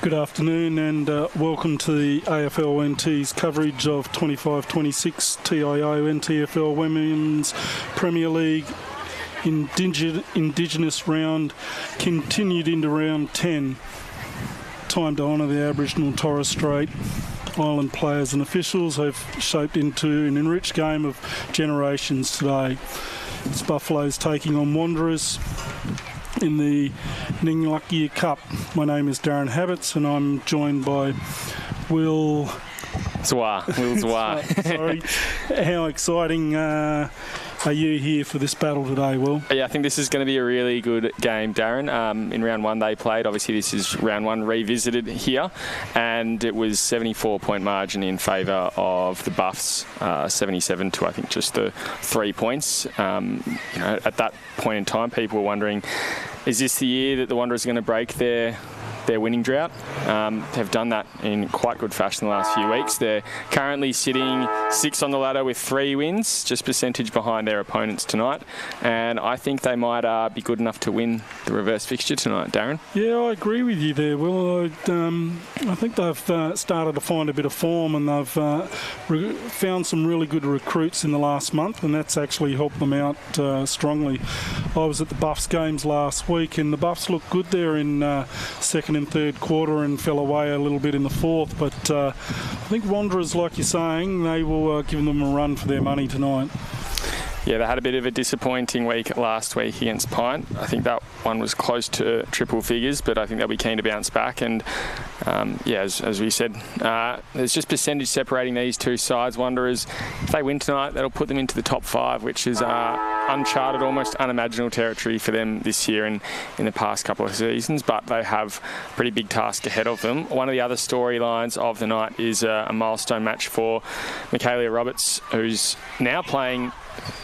Good afternoon and welcome to the AFL NT's coverage of 25-26 TIO NTFL Women's Premier League Indigenous round continued into round 10. Time to honour the Aboriginal Torres Strait Island players and officials have shaped into an enriched game of generations today. It's Buffaloes taking on Wanderers in the Ninglucky Cup. My name is Darren Habits and I'm joined by Will Zwar. Sorry. How exciting are you here for this battle today, Will? Yeah, I think this is going to be a really good game, Darren. In round one they played. Obviously this is round one revisited here, and it was 74-point margin in favour of the Buffs, 77 to I think just the 3 points. At that point in time people were wondering, is this the year that the Wanderers are going to break their winning drought? They've done that in quite good fashion the last few weeks. They're currently sitting 6th on the ladder with 3 wins, just percentage behind their opponents tonight. And I think they might be good enough to win the reverse fixture tonight, Darren. Yeah, I agree with you there, Will. I think they've started to find a bit of form, and they've found some really good recruits in the last month, and that's actually helped them out strongly. I was at the Buffs games last week, and the Buffs looked good there in second and third quarter and fell away a little bit in the fourth, but I think Wanderers, like you're saying, they will give them a run for their money tonight. Yeah, they had a bit of a disappointing week last week against Pint. I think that one was close to triple figures, but I think they'll be keen to bounce back. And as we said, there's just percentage separating these two sides. Wanderers, if they win tonight, that'll put them into the top 5, which is uncharted, almost unimaginable territory for them this year and in the past couple of seasons. But they have a pretty big task ahead of them. One of the other storylines of the night is a milestone match for Michaela Roberts, who's now playing,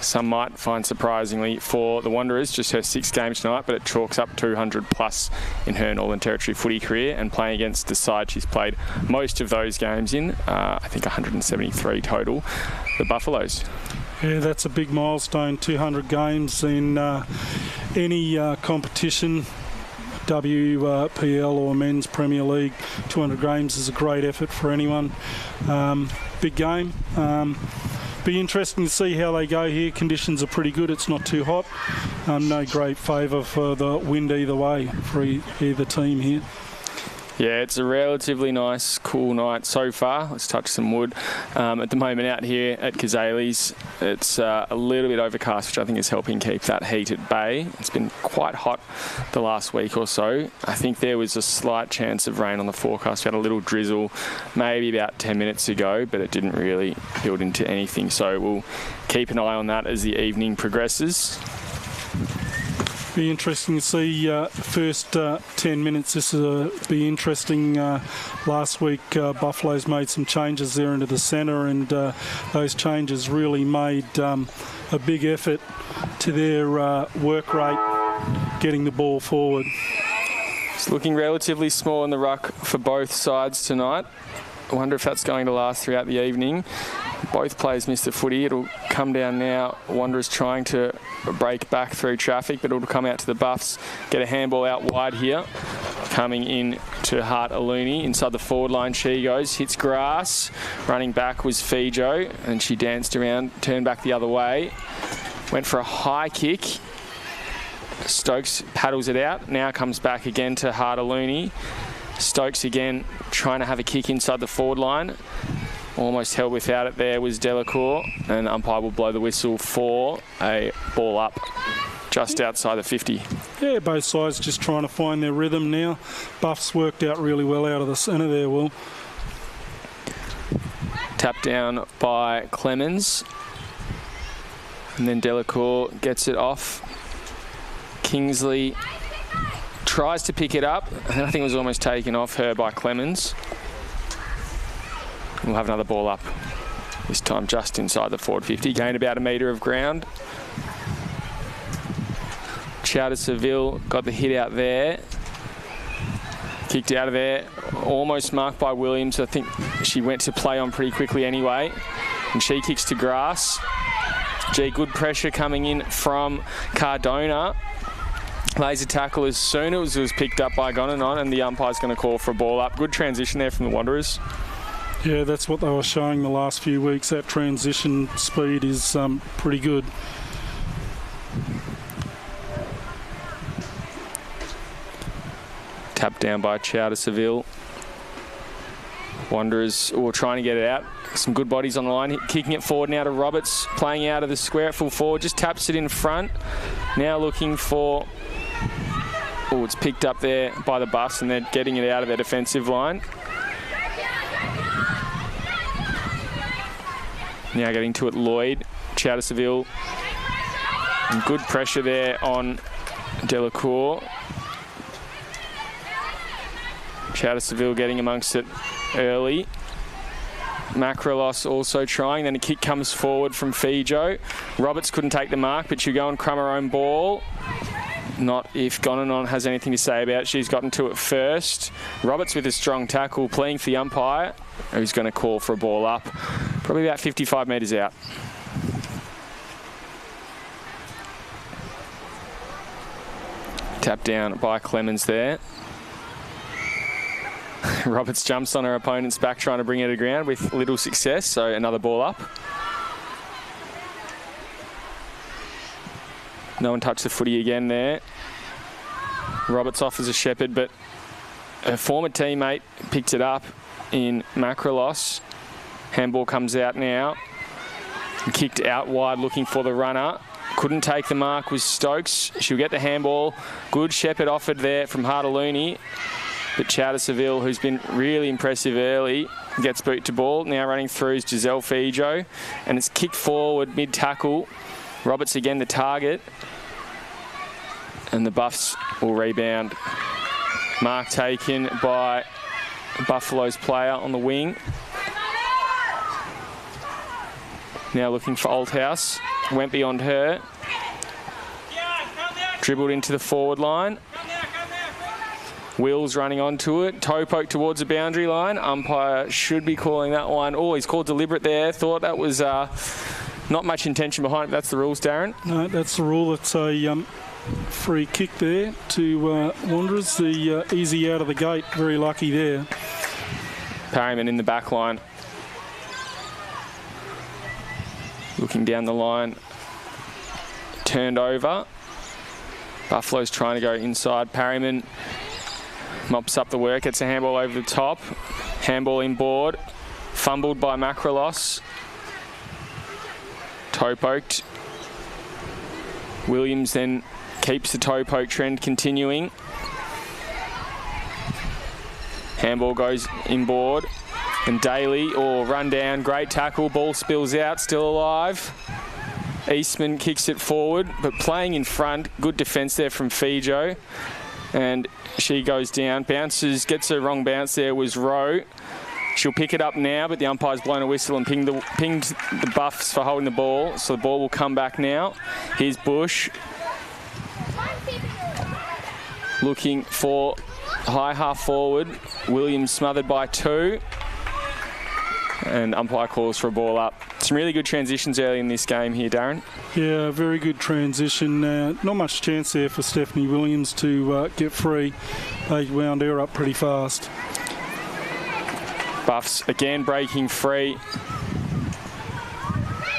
some might find surprisingly, for the Wanderers, just her 6th game tonight, but it chalks up 200 plus in her Northern Territory footy career, and playing against the side she's played most of those games in, I think 173 total, the Buffaloes. Yeah, that's a big milestone, 200 games in any competition, WPL or Men's Premier League. 200 games is a great effort for anyone. Big game. Be interesting to see how they go here. Conditions are pretty good. It's not too hot. No great favour for the wind either way for either team here. Yeah, it's a relatively nice, cool night so far. Let's touch some wood. At the moment out here at Cazalys, it's a little bit overcast, which I think is helping keep that heat at bay. It's been quite hot the last week or so. I think there was a slight chance of rain on the forecast. We had a little drizzle maybe about 10 minutes ago, but it didn't really build into anything. So we'll keep an eye on that as the evening progresses. Be interesting to see first 10 minutes. This will be interesting. Last week Buffaloes made some changes there into the centre, and those changes really made a big effort to their work rate getting the ball forward. It's looking relatively small in the ruck for both sides tonight. I wonder if that's going to last throughout the evening. Both players missed the footy. It'll come down now. Wanderers trying to break back through traffic, but it'll come out to the Buffs. Get a handball out wide here. Coming in to Hart Aluni. Inside the forward line she goes. Hits grass. Running back was Fijo, and she danced around, turned back the other way. Went for a high kick. Stokes paddles it out. Now comes back again to Hart Aluni. Stokes again trying to have a kick inside the forward line. Almost held without it there was Delacour, and umpire will blow the whistle for a ball up just outside the 50. Yeah, both sides just trying to find their rhythm now. Buffs worked out really well out of the centre there, Will. Tap down by Clemens. And then Delacour gets it off. Kingsley tries to pick it up, and I think it was almost taken off her by Clemens. We'll have another ball up, this time just inside the forward 50. Gained about a metre of ground. Chowder Seville got the hit out there. Kicked out of there, almost marked by Williams. I think she went to play on pretty quickly anyway. And she kicks to grass. Gee, good pressure coming in from Cardona. lays a tackle as soon as it was picked up by Gonanon, and the umpire's going to call for a ball up. Good transition there from the Wanderers. Yeah, that's what they were showing the last few weeks. That transition speed is pretty good. Tapped down by Chowder Seville. Wanderers were trying to get it out. Some good bodies on the line. Kicking it forward now to Roberts. Playing out of the square at full forward. Just taps it in front. Now looking for... Oh, it's picked up there by the Buffs, and they're getting it out of their defensive line. Now getting to it, Lloyd. Chowder Seville. And good pressure there on Delacour. Chowder Seville getting amongst it early. Macrolos also trying. Then a kick comes forward from Fijo. Roberts couldn't take the mark, but she'll go and crumb her own ball. Not if Gonanon has anything to say about it. She's gotten to it first. Roberts with a strong tackle, pleading for the umpire, who's going to call for a ball up. Probably about 55 metres out. Tap down by Clemens there. Roberts jumps on her opponent's back trying to bring her to ground with little success, so another ball up. No one touched the footy again there. Roberts offers a Shepherd, but her former teammate picked it up in Macrolos. Handball comes out now. Kicked out wide looking for the runner. Couldn't take the mark with Stokes. She'll get the handball. Good Shepherd offered there from Hartalooni. But Chowder Seville, who's been really impressive early, gets boot to ball. Now running through is Giselle Fijo. And it's kicked forward mid-tackle. Roberts again the target. And the Buffs will rebound. Mark taken by Buffalo's player on the wing. Now looking for Althouse. Went beyond her. Dribbled into the forward line. Wills running onto it. Toe poke towards the boundary line. Umpire should be calling that one. Oh, he's called deliberate there. Thought that was not much intention behind it. That's the rules, Darren. No, that's the rule. It's a free kick there to Wanderers. The easy out of the gate. Very lucky there. Parryman in the back line. Looking down the line. Turned over. Buffalo's trying to go inside. Parryman mops up the work, gets a handball over the top. Handball inboard. Fumbled by Macrolos. Toe poked. Williams then keeps the toe poke trend continuing. Handball goes inboard. And Daly, run down, great tackle, ball spills out, still alive. Eastman kicks it forward, but playing in front, good defence there from Fijo. And she goes down, bounces, gets her wrong bounce there, was Rowe. She'll pick it up now, but the umpire's blown a whistle and pinged the Buffs for holding the ball, so the ball will come back now. Here's Bush. Looking for high half forward. Williams smothered by two. And umpire calls for a ball up. Some really good transitions early in this game here, Darren. Yeah, very good transition. Not much chance there for Stephanie Williams to get free. They wound her up pretty fast. Buffs again breaking free.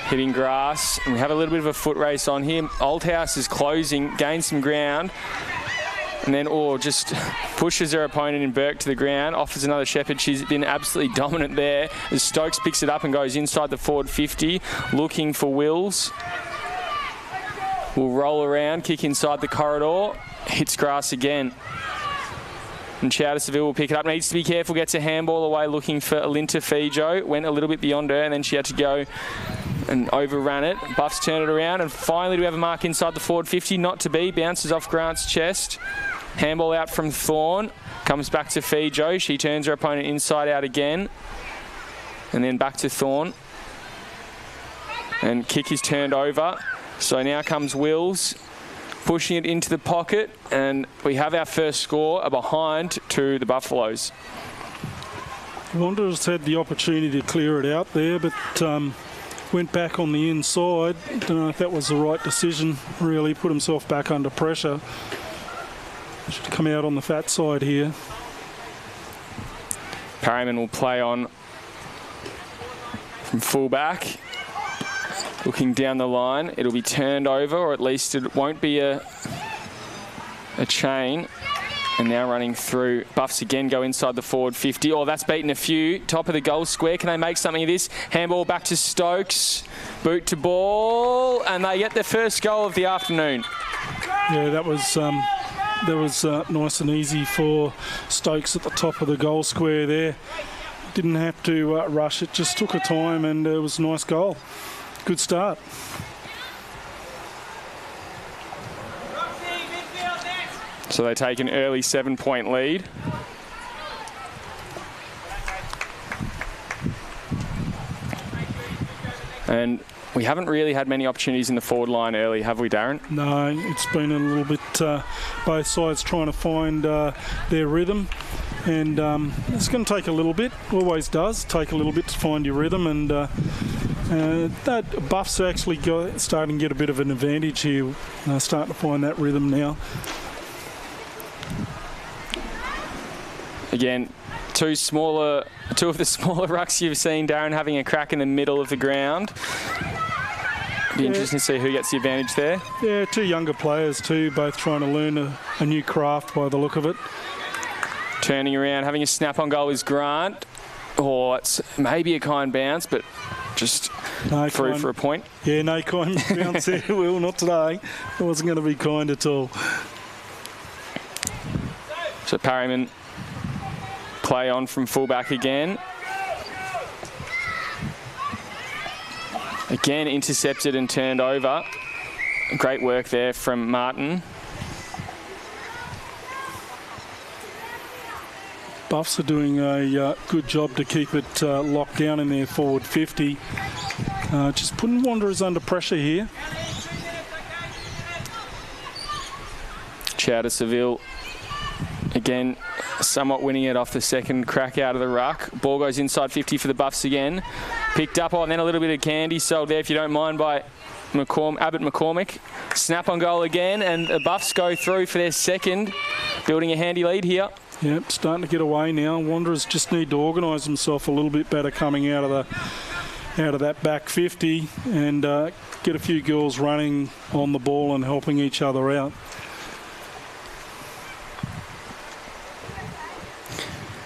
Hitting grass. And we have a little bit of a foot race on here. Althouse is closing, gains some ground. And then just pushes her opponent in Burke to the ground, offers another Shepherd. She's been absolutely dominant there as Stokes picks it up and goes inside the forward 50, looking for Wills. Will roll around, kick inside the corridor, hits grass again. And Chowder Seville will pick it up. Needs to be careful, gets a handball away looking for Alinta Fijo. Went a little bit beyond her and then she had to go and overran it. Buffs turn it around and finally do we have a mark inside the forward 50. Not to be, bounces off Grant's chest. Handball out from Thorne, comes back to Fijo. She turns her opponent inside out again. And then back to Thorne. And kick is turned over. So now comes Wills, pushing it into the pocket. And we have our first score, a behind to the Buffaloes. Wanderers had the opportunity to clear it out there, but went back on the inside. Don't know if that was the right decision, really. Put himself back under pressure. Should come out on the fat side here. Parryman will play on from fullback. Looking down the line, it'll be turned over, or at least it won't be a chain. And now running through. Buffs again go inside the forward 50. Oh, that's beaten a few. Top of the goal square. Can they make something of this? Handball back to Stokes. Boot to ball. And they get their first goal of the afternoon. Yeah, that was nice and easy for Stokes at the top of the goal square there. Didn't have to rush it. Just took a time, and it was a nice goal. Good start. So they take an early 7-point lead. And we haven't really had many opportunities in the forward line early, have we, Darren? No, it's been a little bit both sides trying to find their rhythm. And it's going to take a little bit, always does, take a little bit to find your rhythm. And that Buffs are actually starting to get a bit of an advantage here, starting to find that rhythm now. Again, two of the smaller rucks you've seen, Darren, having a crack in the middle of the ground. Be interesting to see who gets the advantage there. Yeah, two younger players too, both trying to learn a new craft by the look of it. Turning around, having a snap on goal is Grant. Oh, it's maybe a kind bounce, but just through for a point. Yeah, no kind bounce there, Will, not today. It wasn't going to be kind at all. So Parryman play on from fullback again. Again intercepted and turned over. Great work there from Martin. Buffs are doing a good job to keep it locked down in their forward 50. Just putting Wanderers under pressure here. Chowder Seville again somewhat winning it off the second crack out of the ruck. Ball goes inside 50 for the Buffs again. Picked up and then a little bit of candy sold there, if you don't mind, by Abbott McCormick. Snap on goal again, and the Buffs go through for their second, building a handy lead here. Yep, starting to get away now. Wanderers just need to organise themselves a little bit better coming out of that back 50 and get a few girls running on the ball and helping each other out.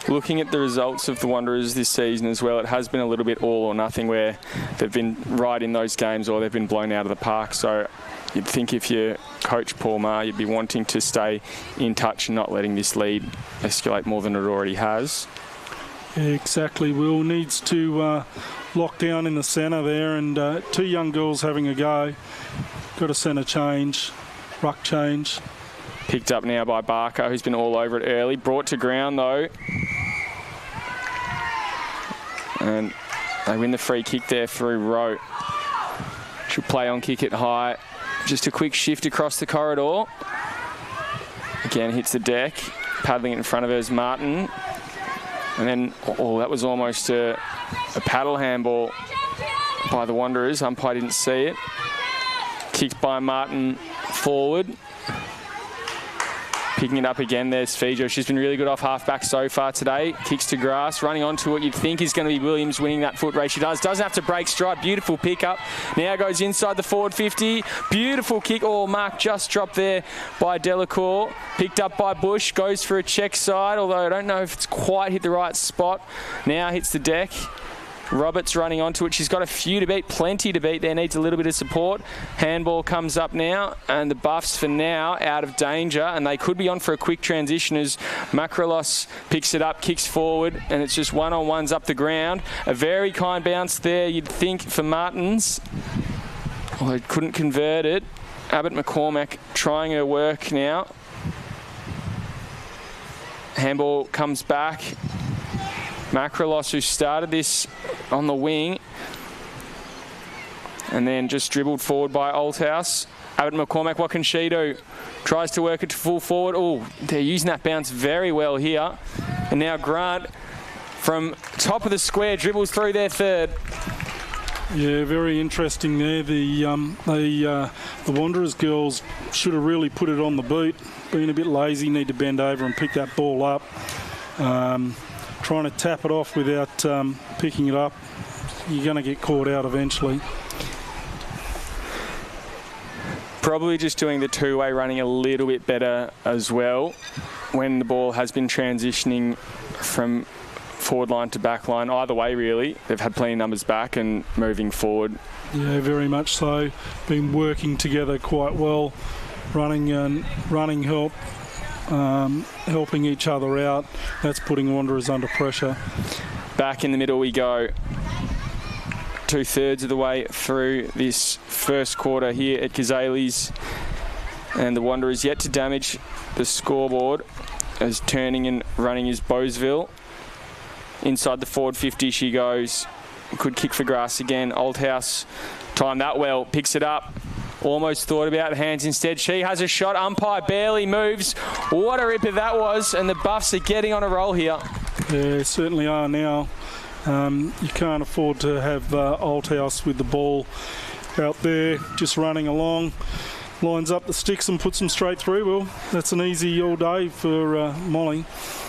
Looking at the results of the Wanderers this season as well, it has been a little bit all or nothing, where they've been right in those games or they've been blown out of the park. So you'd think if you're Coach Paul Maher, you'd be wanting to stay in touch and not letting this lead escalate more than it already has. Yeah, exactly. Will needs to lock down in the centre there, and two young girls having a go. Got a centre change, ruck change. Picked up now by Barker, who's been all over it early. Brought to ground though. And they win the free kick there through Rowe. Should play on, kick it high. Just a quick shift across the corridor. Again, hits the deck. Paddling it in front of her is Martin. And then, that was almost a paddle handball by the Wanderers. Umpire didn't see it. Kicked by Martin forward. Picking it up again, there's Fijo. She's been really good off half-back so far today. Kicks to grass, running onto what you'd think is going to be Williams winning that foot race. She does. Doesn't have to break stride. Beautiful pick-up. Now goes inside the forward 50. Beautiful kick. Oh, mark just dropped there by Delacour. Picked up by Bush. Goes for a check side, although I don't know if it's quite hit the right spot. Now hits the deck. Roberts running onto it. She's got a few to beat, plenty to beat there. Needs a little bit of support. Handball comes up now, and the Buffs for now out of danger, and they could be on for a quick transition as Macrolos picks it up, kicks forward, and it's just one-on-ones up the ground. A very kind bounce there, you'd think, for Martins. Although it couldn't convert it. Abbott McCormack trying her work now. Handball comes back. Macrolos, who started this on the wing and then just dribbled forward by Althouse. Abbott McCormack, what can she do? Tries to work it to full forward. Oh, they're using that bounce very well here. And now Grant from top of the square dribbles through their third. Yeah, very interesting there. The Wanderers girls should have really put it on the boot. Being a bit lazy, need to bend over and pick that ball up. Trying to tap it off without picking it up, you're going to get caught out eventually. Probably just doing the two-way running a little bit better as well when the ball has been transitioning from forward line to back line. Either way, really, they've had plenty of numbers back and moving forward. Yeah, very much so. Been working together quite well, running help, helping each other out. That's putting Wanderers under pressure. Back in the middle we go. 2/3 of the way through this first quarter here at Cazalys, and the Wanderers yet to damage the scoreboard as turning and running is Bowesville. Inside the forward 50 she goes. Could kick for grass again. Oldhouse timed that well, picks it up. Almost thought about hands instead. She has a shot. Umpire barely moves. What a ripper that was, and the Buffs are getting on a roll here. Yeah, certainly are now. You can't afford to have Oldhouse with the ball out there just running along. Lines up the sticks and puts them straight through. Well, that's an easy all day for Molly.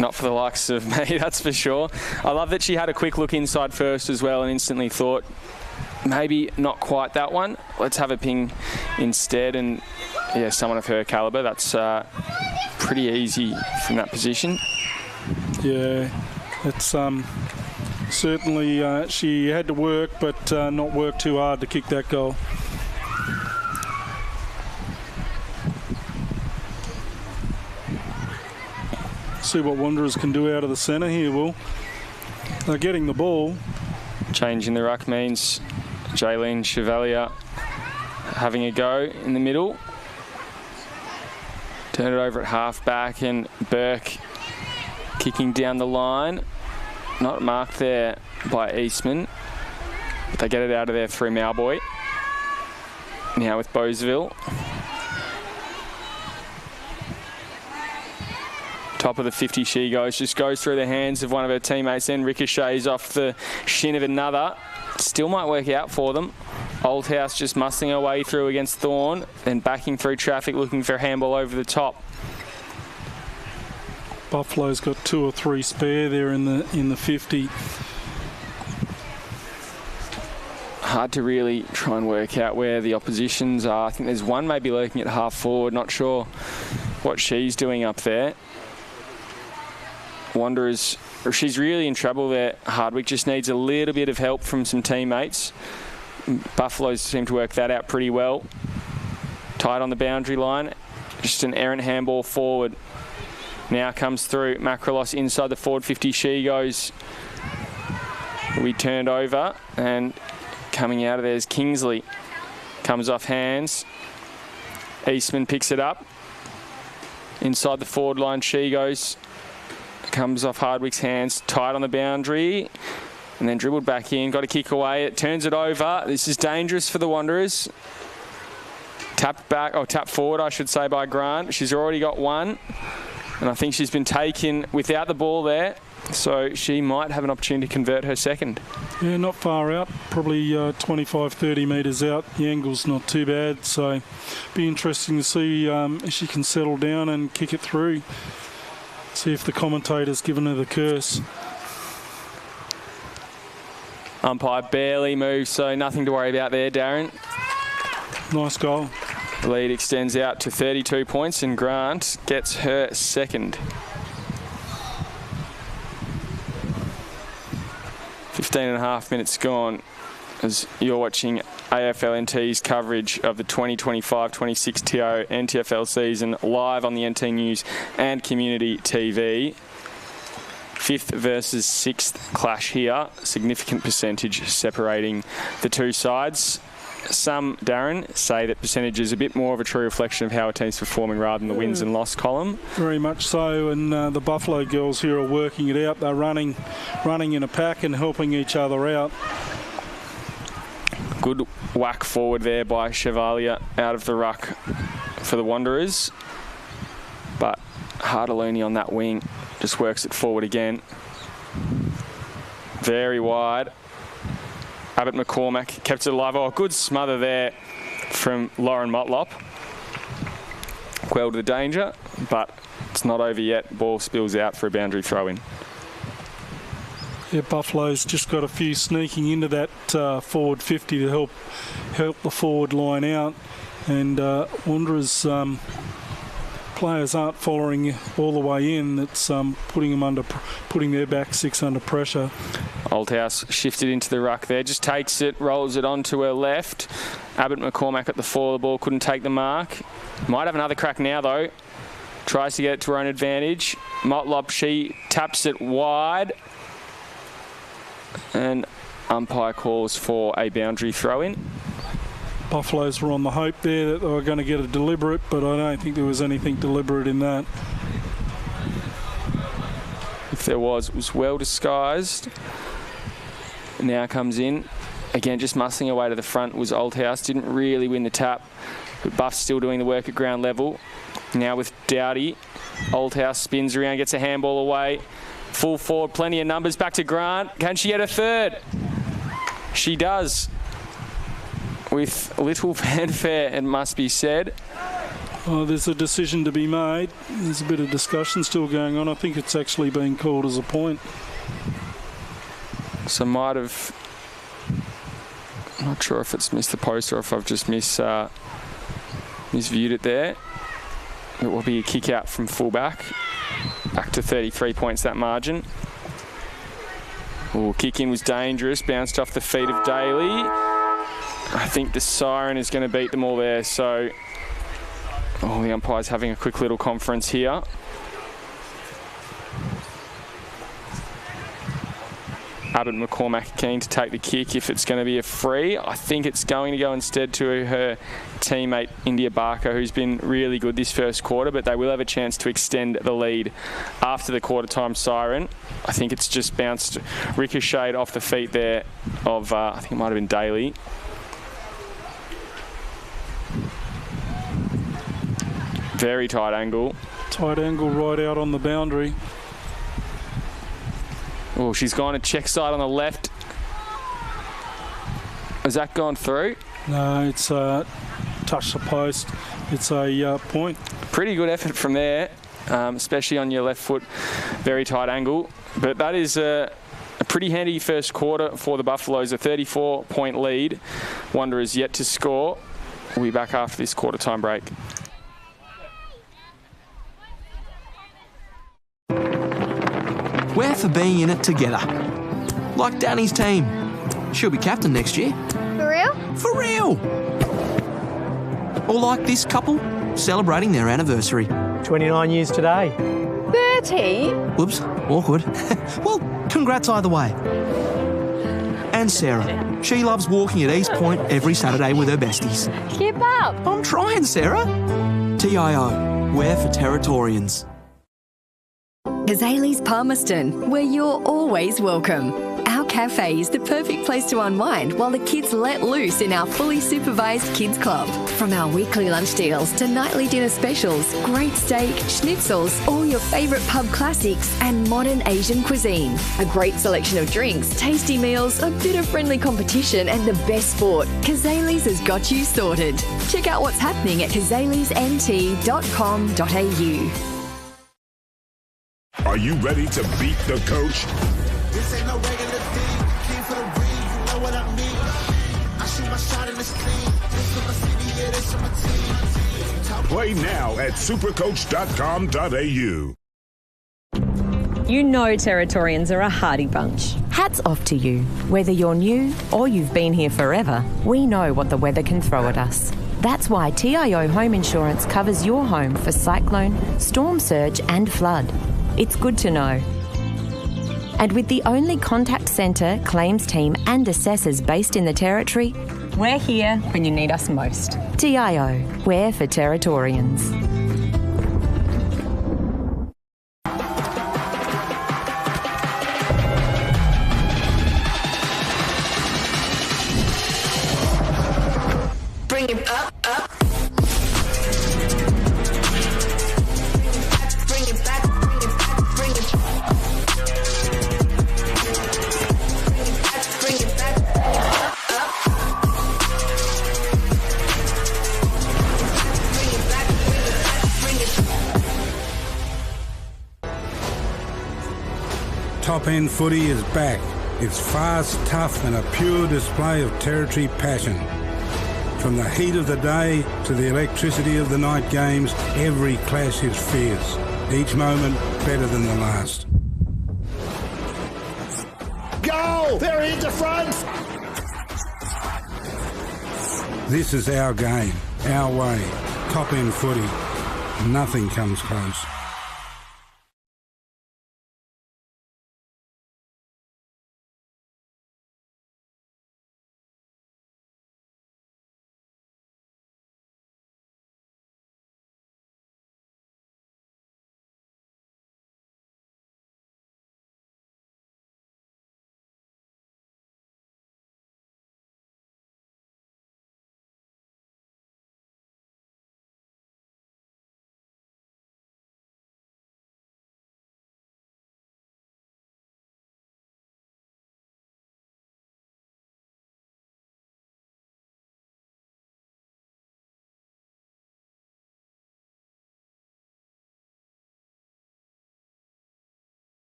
Not for the likes of me, that's for sure. I love that she had a quick look inside first as well and instantly thought, maybe not quite that one. Let's have a ping instead. And yeah, someone of her calibre, that's pretty easy from that position. Yeah, it's certainly she had to work, but not work too hard to kick that goal. See what Wanderers can do out of the centre here, Will. They're getting the ball. Changing the ruck means Jaylene Chevalier having a go in the middle. Turn it over at half back, and Burke kicking down the line. Not marked there by Eastman, but they get it out of there through Malboy. Now with Bowesville. Top of the 50 she goes, just goes through the hands of one of her teammates, then ricochets off the shin of another. Still might work out for them. Oldhouse just muscling her way through against Thorne, then backing through traffic looking for a handball over the top. Buffalo's got 2 or 3 spare there in the 50. Hard to really try and work out where the oppositions are. I think there's one maybe lurking at half forward, not sure what she's doing up there. Wanderers, she's really in trouble there. Hardwick just needs a little bit of help from some teammates. Buffaloes seem to work that out pretty well. Tight on the boundary line. Just an errant handball forward. Now comes through. Macrolos inside the forward 50. She goes. We turned over, and coming out of there is Kingsley. Comes off hands. Eastman picks it up. Inside the forward line she goes. Comes off Hardwick's hands, tight on the boundary, and then dribbled back in. Got to kick away. It turns it over. This is dangerous for the Wanderers. Tapped back, or tapped forward, I should say, by Grant. She's already got one, and I think she's been taken without the ball there, so she might have an opportunity to convert her second. Yeah, not far out, probably 25, 30 metres out. The angle's not too bad, so be interesting to see if she can settle down and kick it through. See if the commentator's given her the curse. Umpire barely moves, so nothing to worry about there, Darren. Nice goal. The lead extends out to 32 points, and Grant gets her second. 15.5 minutes gone as you're watching AFL NT's coverage of the 2025-26 TIO NTFL season live on the NT News and Community TV. 5th versus 6th clash here. Significant percentage separating the two sides. Some, Darren, say that percentage is a bit more of a true reflection of how a team's performing rather than the wins and loss column. Very much so, and the Buffalo girls here are working it out. They're running in a pack and helping each other out. Good whack forward there by Chevalier out of the ruck for the Wanderers. But Hartaluni on that wing just works it forward again. Very wide. Abbott McCormack kept it alive. Oh, good smother there from Lauren Motlop. Quelled the danger, but it's not over yet. Ball spills out for a boundary throw-in. Yeah, Buffalo's just got a few sneaking into that forward 50 to help the forward line out, and Wanderers players aren't following all the way in. That's putting their back six under pressure. Oldhouse shifted into the ruck there, just takes it, rolls it onto her left. Abbott McCormack at the fall of the ball, couldn't take the mark. Might have another crack now though. Tries to get it to her own advantage. Motlop, she taps it wide. And umpire calls for a boundary throw-in. Buffaloes were on the hope there that they were going to get a deliberate, but I don't think there was anything deliberate in that. If there was, it was well disguised. Now comes in. Again, just muscling away to the front was Oldhouse. Didn't really win the tap, but Buff's still doing the work at ground level. Now with Dowdy, Oldhouse spins around, gets a handball away. Full forward, plenty of numbers. Back to Grant. Can she get a third? She does. With little fanfare, it must be said. Oh, there's a decision to be made. There's a bit of discussion still going on. I think it's actually been called as a point. So might have... I'm not sure if it's missed the post or if I've just misviewed it there. It will be a kick out from fullback. Back to 33 points, that margin. Oh, kick in was dangerous. Bounced off the feet of Daly. I think the siren is going to beat them all there. So, the umpire's having a quick little conference here. Abbott McCormack keen to take the kick if it's going to be a free. I think it's going to go instead to her teammate India Barker, who's been really good this first quarter, but they will have a chance to extend the lead after the quarter time siren. I think it's just bounced, ricocheted off the feet there of, I think it might have been Daly. Very tight angle. Tight angle right out on the boundary. Oh, she's gone to check side on the left. Has that gone through? No, it's touched the post. It's a point. Pretty good effort from there, especially on your left foot. Very tight angle. But that is a pretty handy first quarter for the Buffaloes. A 34-point lead. Wanderers yet to score. We'll be back after this quarter time break. We're for being in it together. Like Danny's team. She'll be captain next year. For real? For real! Or like this couple, celebrating their anniversary. 29 years today. 30? Whoops, awkward. Well, congrats either way. And Sarah. She loves walking at East Point every Saturday with her besties. Keep up. I'm trying, Sarah. TIO, we're for Territorians. Cazalys Palmerston, where you're always welcome. Our cafe is the perfect place to unwind while the kids let loose in our fully supervised kids club. From our weekly lunch deals to nightly dinner specials, great steak, schnitzels, all your favourite pub classics and modern Asian cuisine. A great selection of drinks, tasty meals, a bit of friendly competition and the best sport. Cazalys has got you sorted. Check out what's happening at cazalysnt.com.au. Are you ready to beat the coach? This ain't no regular thing. Came for the ring, you know what I mean. I shoot my shot in this clean. This for my city, yeah, this for my team. Play now at supercoach.com.au. You know Territorians are a hardy bunch. Hats off to you. Whether you're new or you've been here forever, we know what the weather can throw at us. That's why TIO Home Insurance covers your home for cyclone, storm surge and flood. It's good to know. And with the only contact centre, claims team and assessors based in the Territory, We're here when you need us most. TIO, we're for Territorians. Bring it up. Bring it back. Bring it back. top-end footy is back. It's fast, tough and a pure display of territory passion. From the heat of the day to the electricity of the night games, every clash is fierce. Each moment better than the last. Goal! They're into front! This is our game, our way. Top-end footy. Nothing comes close.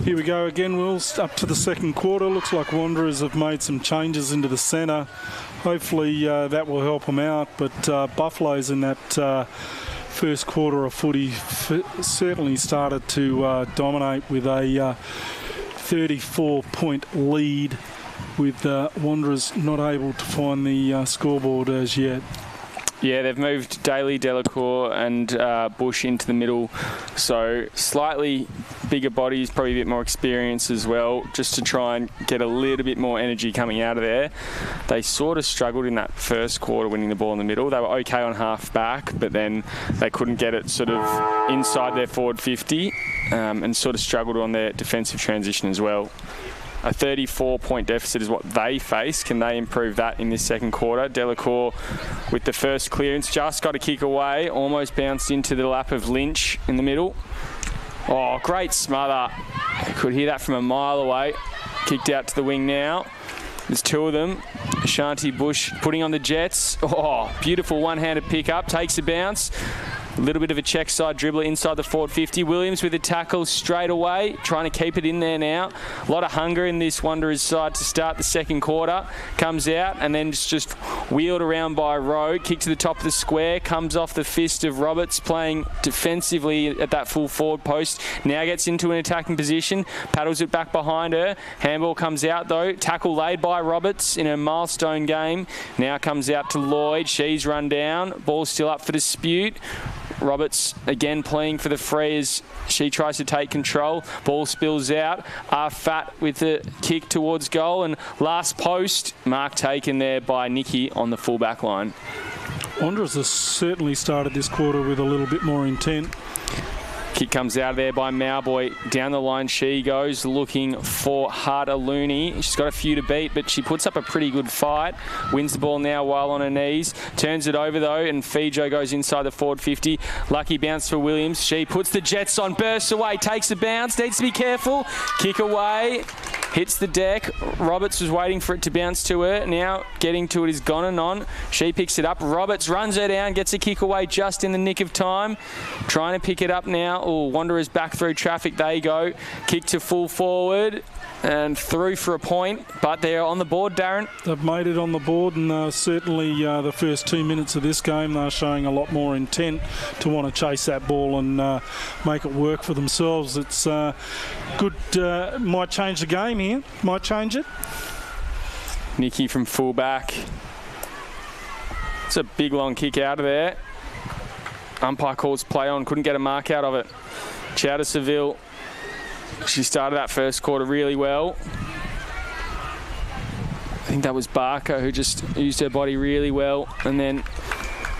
Here we go again, Wills, up to the second quarter. Looks like Wanderers have made some changes into the centre. Hopefully that will help them out, but Buffaloes in that first quarter of footy certainly started to dominate with a 34-point lead, with Wanderers not able to find the scoreboard as yet. Yeah, they've moved Daly, Delacour and Bush into the middle, so slightly bigger bodies, probably a bit more experience as well, just to try and get a little bit more energy coming out of there. They sort of struggled in that first quarter winning the ball in the middle. They were okay on half back, but then they couldn't get it sort of inside their forward 50 and sort of struggled on their defensive transition as well. A 34-point deficit is what they face. Can they improve that in this second quarter? Delacour with the first clearance, just got a kick away, almost bounced into the lap of Lynch in the middle. Oh, great smother. You could hear that from a mile away. Kicked out to the wing now. There's two of them. Ashanti Bush putting on the Jets. Oh, beautiful one-handed pick up, takes a bounce. A little bit of a check side dribbler inside the forward 50. Williams with a tackle straight away, trying to keep it in there now. A lot of hunger in this Wanderers side to start the second quarter. Comes out and then just wheeled around by Rowe. Kick to the top of the square. Comes off the fist of Roberts, playing defensively at that full forward post. Now gets into an attacking position. Paddles it back behind her. Handball comes out though. Tackle laid by Roberts in a milestone game. Now comes out to Lloyd. She's run down. Ball still up for dispute. Roberts again playing for the free as she tries to take control. Ball spills out. Fat with the kick towards goal, and last post mark taken there by Nikki on the full back line. Wanderers has certainly started this quarter with a little bit more intent. Kick comes out of there by Mauboy. Down the line she goes, looking for Harder Looney. She's got a few to beat, but she puts up a pretty good fight. Wins the ball now while on her knees. Turns it over though, and Fijo goes inside the forward 50. Lucky bounce for Williams. She puts the Jets on, bursts away, takes a bounce, needs to be careful. Kick away. hits the deck. Roberts was waiting for it to bounce to her. Now getting to it is gone and on. She picks it up. Roberts runs her down, gets a kick away just in the nick of time. Trying to pick it up now. Oh, Wanderers back through traffic. They go. Kick to full forward. And through for a point, but they're on the board, Darren. They've made it on the board, and certainly the first 2 minutes of this game, they're showing a lot more intent to want to chase that ball and make it work for themselves. It's good, might change the game here, might change it. Nikki from fullback. It's a big long kick out of there. Umpire calls play on, couldn't get a mark out of it. Chowder Seville. She started that first quarter really well. I think that was Barker who just used her body really well. And then,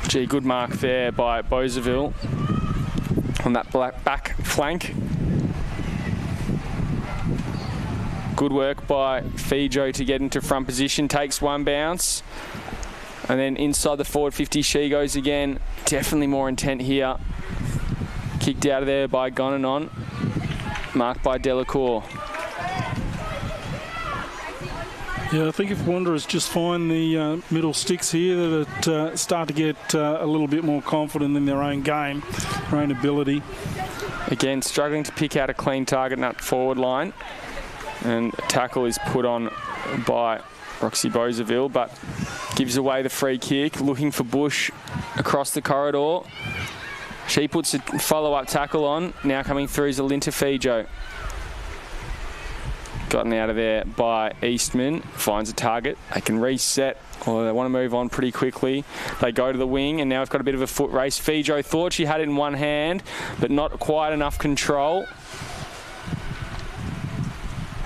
good mark there by Beauzeville on that back flank. Good work by Fijo to get into front position. Takes one bounce. And then inside the forward 50, she goes again. Definitely more intent here. Kicked out of there by Gonanon. Marked by Delacour. Yeah, I think if Wanderers just find the middle sticks here, that start to get a little bit more confident in their own game, their own ability. Again, struggling to pick out a clean target in that forward line. And a tackle is put on by Roxy Beauzeville, but gives away the free kick. Looking for Bush across the corridor. She puts a follow-up tackle on. Now coming through is Alinta Fijo. Gotten out of there by Eastman. Finds a target. They can reset, or they want to move on pretty quickly. They go to the wing, and now we've got a bit of a foot race. Fijo thought she had it in one hand, but not quite enough control.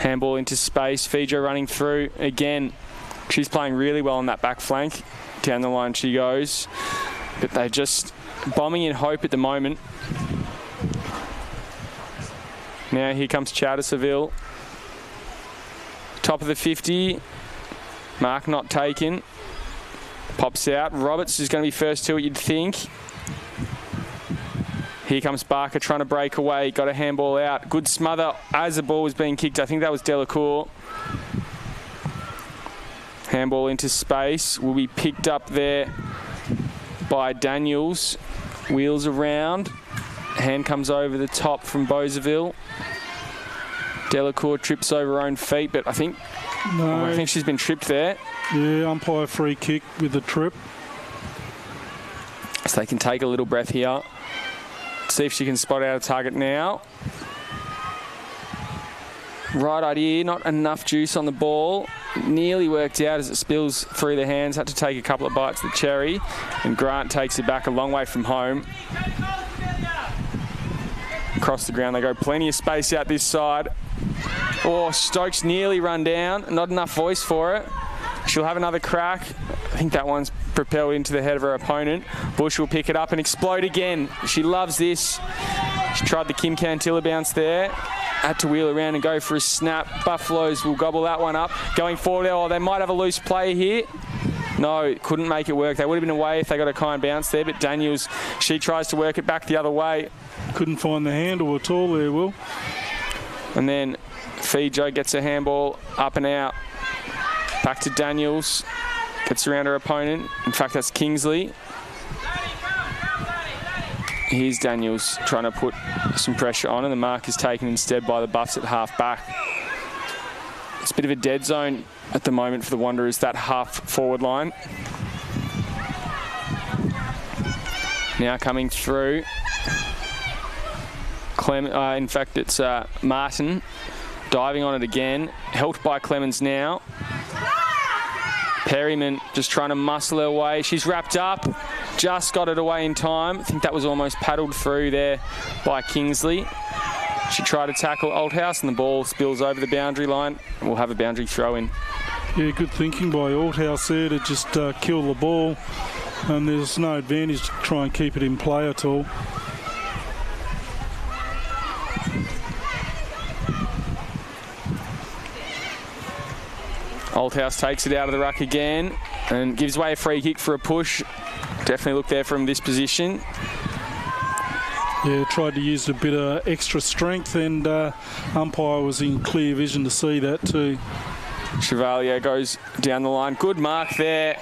Handball into space. Fijo running through again. She's playing really well on that back flank. Down the line she goes. But they just bombing in hope at the moment. Now here comes Chowder Seville. Top of the 50. Mark not taken. Pops out. Roberts is going to be first to it, you'd think. Here comes Barker trying to break away. Got a handball out. Good smother as the ball was being kicked. I think that was Delacour. Handball into space. Will be picked up there by Daniels. Wheels around. Hand comes over the top from Beauzeville. Delacour trips over her own feet, but I think she's been tripped there. Yeah, umpire free kick with the trip. So they can take a little breath here. See if she can spot out a target now. Right idea, not enough juice on the ball. Nearly worked out as it spills through the hands. Had to take a couple of bites of the cherry. And Grant takes it back a long way from home. Across the ground they go. Plenty of space out this side. Oh, Stokes nearly run down. Not enough voice for it. She'll have another crack. I think that one's propelled into the head of her opponent. Bush will pick it up and explode again. She loves this. She tried the Kim Cantilla bounce there. Had to wheel around and go for a snap. Buffaloes will gobble that one up. Going forward, oh, they might have a loose play here. No, couldn't make it work. They would have been away if they got a kind bounce there, but Daniels, she tries to work it back the other way. Couldn't find the handle at all there, Will. And then Fijo gets a handball up and out. Back to Daniels. Gets around her opponent. In fact, that's Kingsley. Here's Daniels trying to put some pressure on, and the mark is taken instead by the Buffs at half back. It's a bit of a dead zone at the moment for the Wanderers, that half forward line. Now coming through. In fact, it's Martin diving on it again. Helped by Clemens now. Perryman just trying to muscle her way. She's wrapped up. Just got it away in time. I think that was almost paddled through there by Kingsley. She tried to tackle Althouse and the ball spills over the boundary line. We'll have a boundary throw in. Yeah, good thinking by Althouse there to just kill the ball. And there's no advantage to try and keep it in play at all. Althouse takes it out of the ruck again and gives away a free kick for a push. Definitely look there from this position. Yeah, tried to use a bit of extra strength, and umpire was in clear vision to see that too. Chevalier goes down the line. Good mark there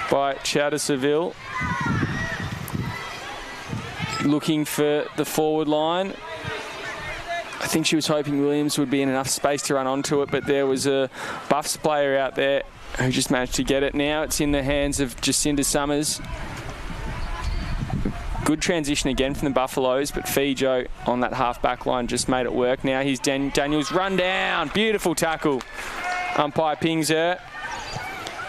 by Cazalys. Looking for the forward line. I think she was hoping Williams would be in enough space to run onto it, but there was a Buffs player out there who just managed to get it. Now it's in the hands of Jacinda Summers. Good transition again from the Buffaloes, but Fijo on that half-back line just made it work. Now here's Daniels run down. Beautiful tackle. Umpire pings her.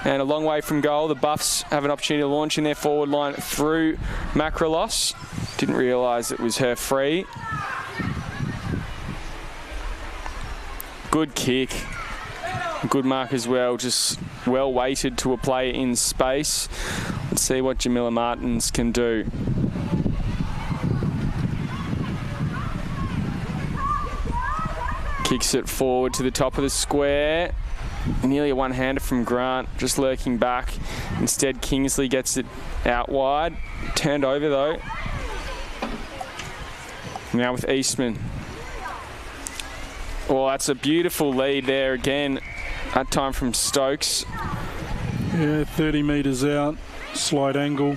And a long way from goal. The Buffs have an opportunity to launch in their forward line through Macrolos. Didn't realise it was her free. Good kick. Good mark as well. Just well weighted to a player in space. Let's see what Jamila Martins can do. Kicks it forward to the top of the square. Nearly a one-hander from Grant, just lurking back. Instead, Kingsley gets it out wide. Turned over, though. Now with Eastman. Well, that's a beautiful lead there again. That time from Stokes. Yeah, 30 metres out. Slight angle.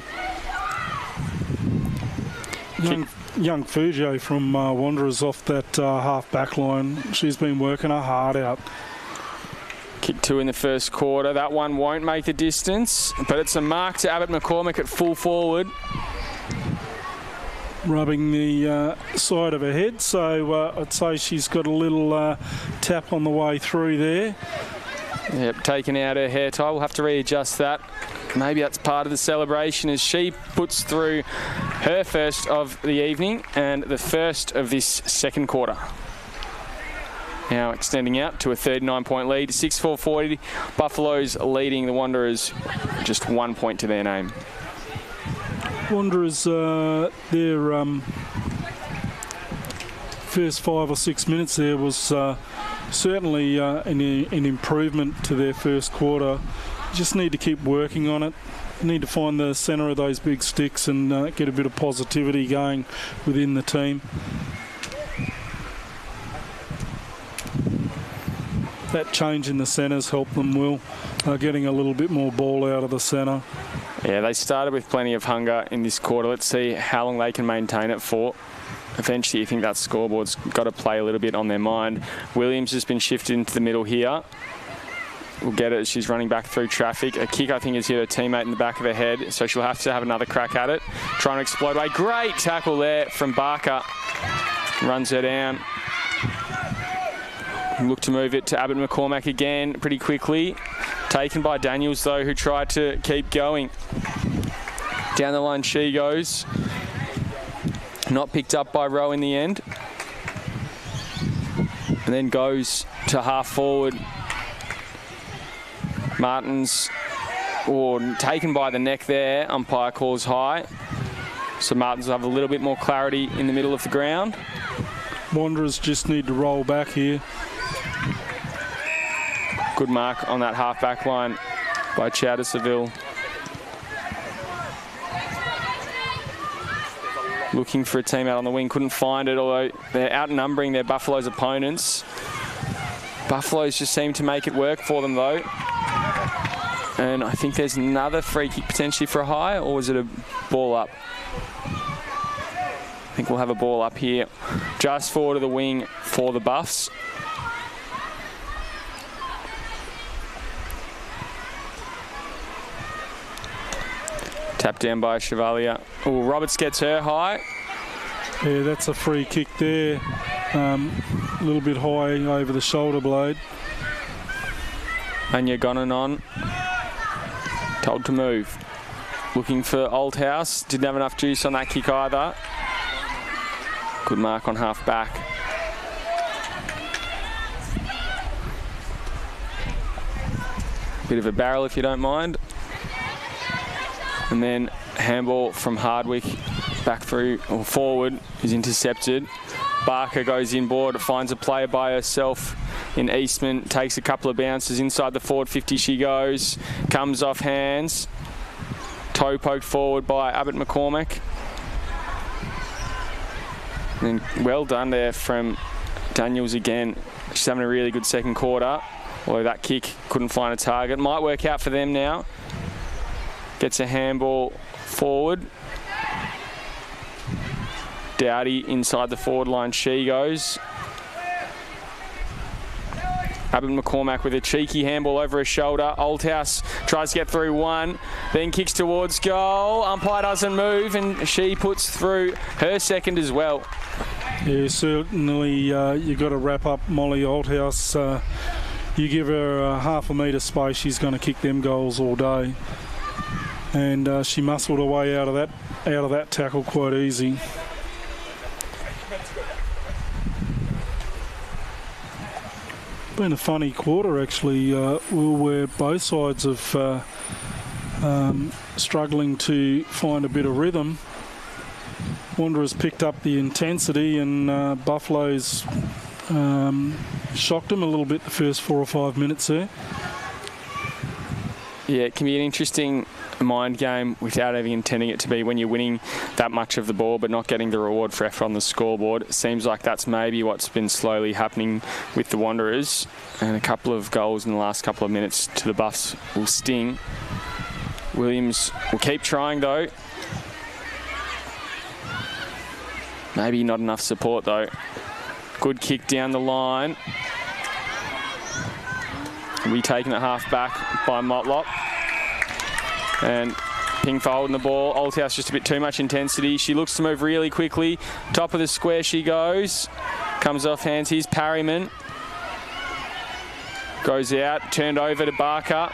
Young Fugio from Wanderers off that half-back line. She's been working her heart out. Kick 2 in the first quarter. That one won't make the distance, but it's a mark to Abbott McCormick at full forward. Rubbing the side of her head, so I'd say she's got a little tap on the way through there. Yep, taking out her hair tie. We'll have to readjust that. Maybe that's part of the celebration as she puts through her first of the evening and the first of this second quarter. Now extending out to a 39-point lead. 6-4-40. Buffaloes leading the Wanderers just 1 point to their name. Wanderers, their first 5 or 6 minutes there was certainly an improvement to their first quarter. Just need to keep working on it. Need to find the centre of those big sticks and get a bit of positivity going within the team. That change in the centres helped them, Will. Getting a little bit more ball out of the centre. Yeah, they started with plenty of hunger in this quarter. Let's see how long they can maintain it for. Eventually, I think that scoreboard's got to play a little bit on their mind. Williams has been shifted into the middle here. We'll get it as she's running back through traffic. A kick, I think, has hit her teammate in the back of her head, so she'll have to have another crack at it. Trying to explode away. Great tackle there from Barker. Runs her down. Look to move it to Abbott McCormack again pretty quickly. Taken by Daniels, though, who tried to keep going. Down the line she goes. Not picked up by Rowe in the end. And then goes to half forward. Martins, taken by the neck there. Umpire calls high. So Martins will have a little bit more clarity in the middle of the ground. Wanderers just need to roll back here. Good mark on that half-back line by Chattersville. Looking for a team out on the wing, couldn't find it, although they're outnumbering their Buffaloes opponents. Buffaloes just seem to make it work for them, though. And I think there's another free kick potentially for a high, or was it a ball up? I think we'll have a ball up here. Just forward of the wing for the Buffs. Tapped down by Chevalier. Oh, Roberts gets her high. Yeah, that's a free kick there. A little bit high over the shoulder blade. Anya Gonanon. Told to move. Looking for Old House. Didn't have enough juice on that kick either. Good mark on half back. Bit of a barrel if you don't mind. And then handball from Hardwick back through or forward is intercepted. Barker goes inboard, finds a player by herself in Eastman, takes a couple of bounces inside the forward 50 she goes, comes off hands. Toe poked forward by Abbott McCormick. And well done there from Daniels again. She's having a really good second quarter, although that kick couldn't find a target. Might work out for them now. Gets a handball forward. Dowdy inside the forward line. She goes. Abbott McCormack with a cheeky handball over her shoulder. Oldhouse tries to get through one, then kicks towards goal. Umpire doesn't move, and she puts through her second as well. Yeah, certainly you've got to wrap up Molly Oldhouse. You give her half a metre space, she's going to kick them goals all day. And she muscled her way out of that tackle quite easy. Been a funny quarter actually, Will, where both sides have struggling to find a bit of rhythm. Wanderers picked up the intensity, and Buffalo's shocked them a little bit the first 4 or 5 minutes there. Yeah, it can be an interesting mind game without even intending it to be when you're winning that much of the ball but not getting the reward for effort on the scoreboard. It seems like that's maybe what's been slowly happening with the Wanderers, and a couple of goals in the last couple of minutes to the Buffs will sting. Williams will keep trying though. Maybe not enough support though. Good kick down the line. We taken it half back by Motlop. And Ping for holding the ball. Oldhouse just a bit too much intensity. She looks to move really quickly. Top of the square she goes. Comes off hands. Here's Parryman. Goes out. Turned over to Barker.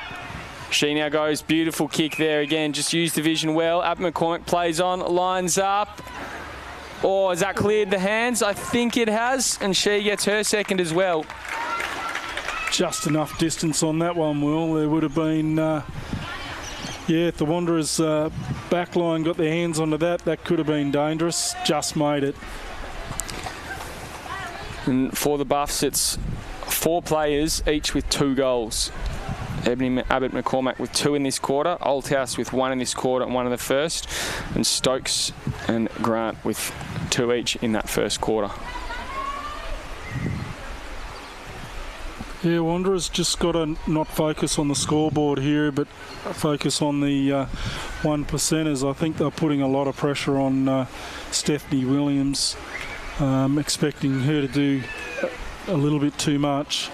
She now goes. Beautiful kick there again. Just used the vision well. Abbott McCormack plays on. Lines up. Oh, has that cleared the hands? I think it has. And she gets her second as well. Just enough distance on that one, Will. There would have been... yeah, if the Wanderers' backline got their hands onto that could have been dangerous. Just made it. And for the Buffs, it's 4 players, each with 2 goals. Abbott McCormack with 2 in this quarter, Oldhouse with 1 in this quarter and 1 in the first, and Stokes and Grant with 2 each in that first quarter. Yeah, Wanderers just got to not focus on the scoreboard here, but focus on the 1%ers. I think they're putting a lot of pressure on Stephanie Williams, expecting her to do a little bit too much.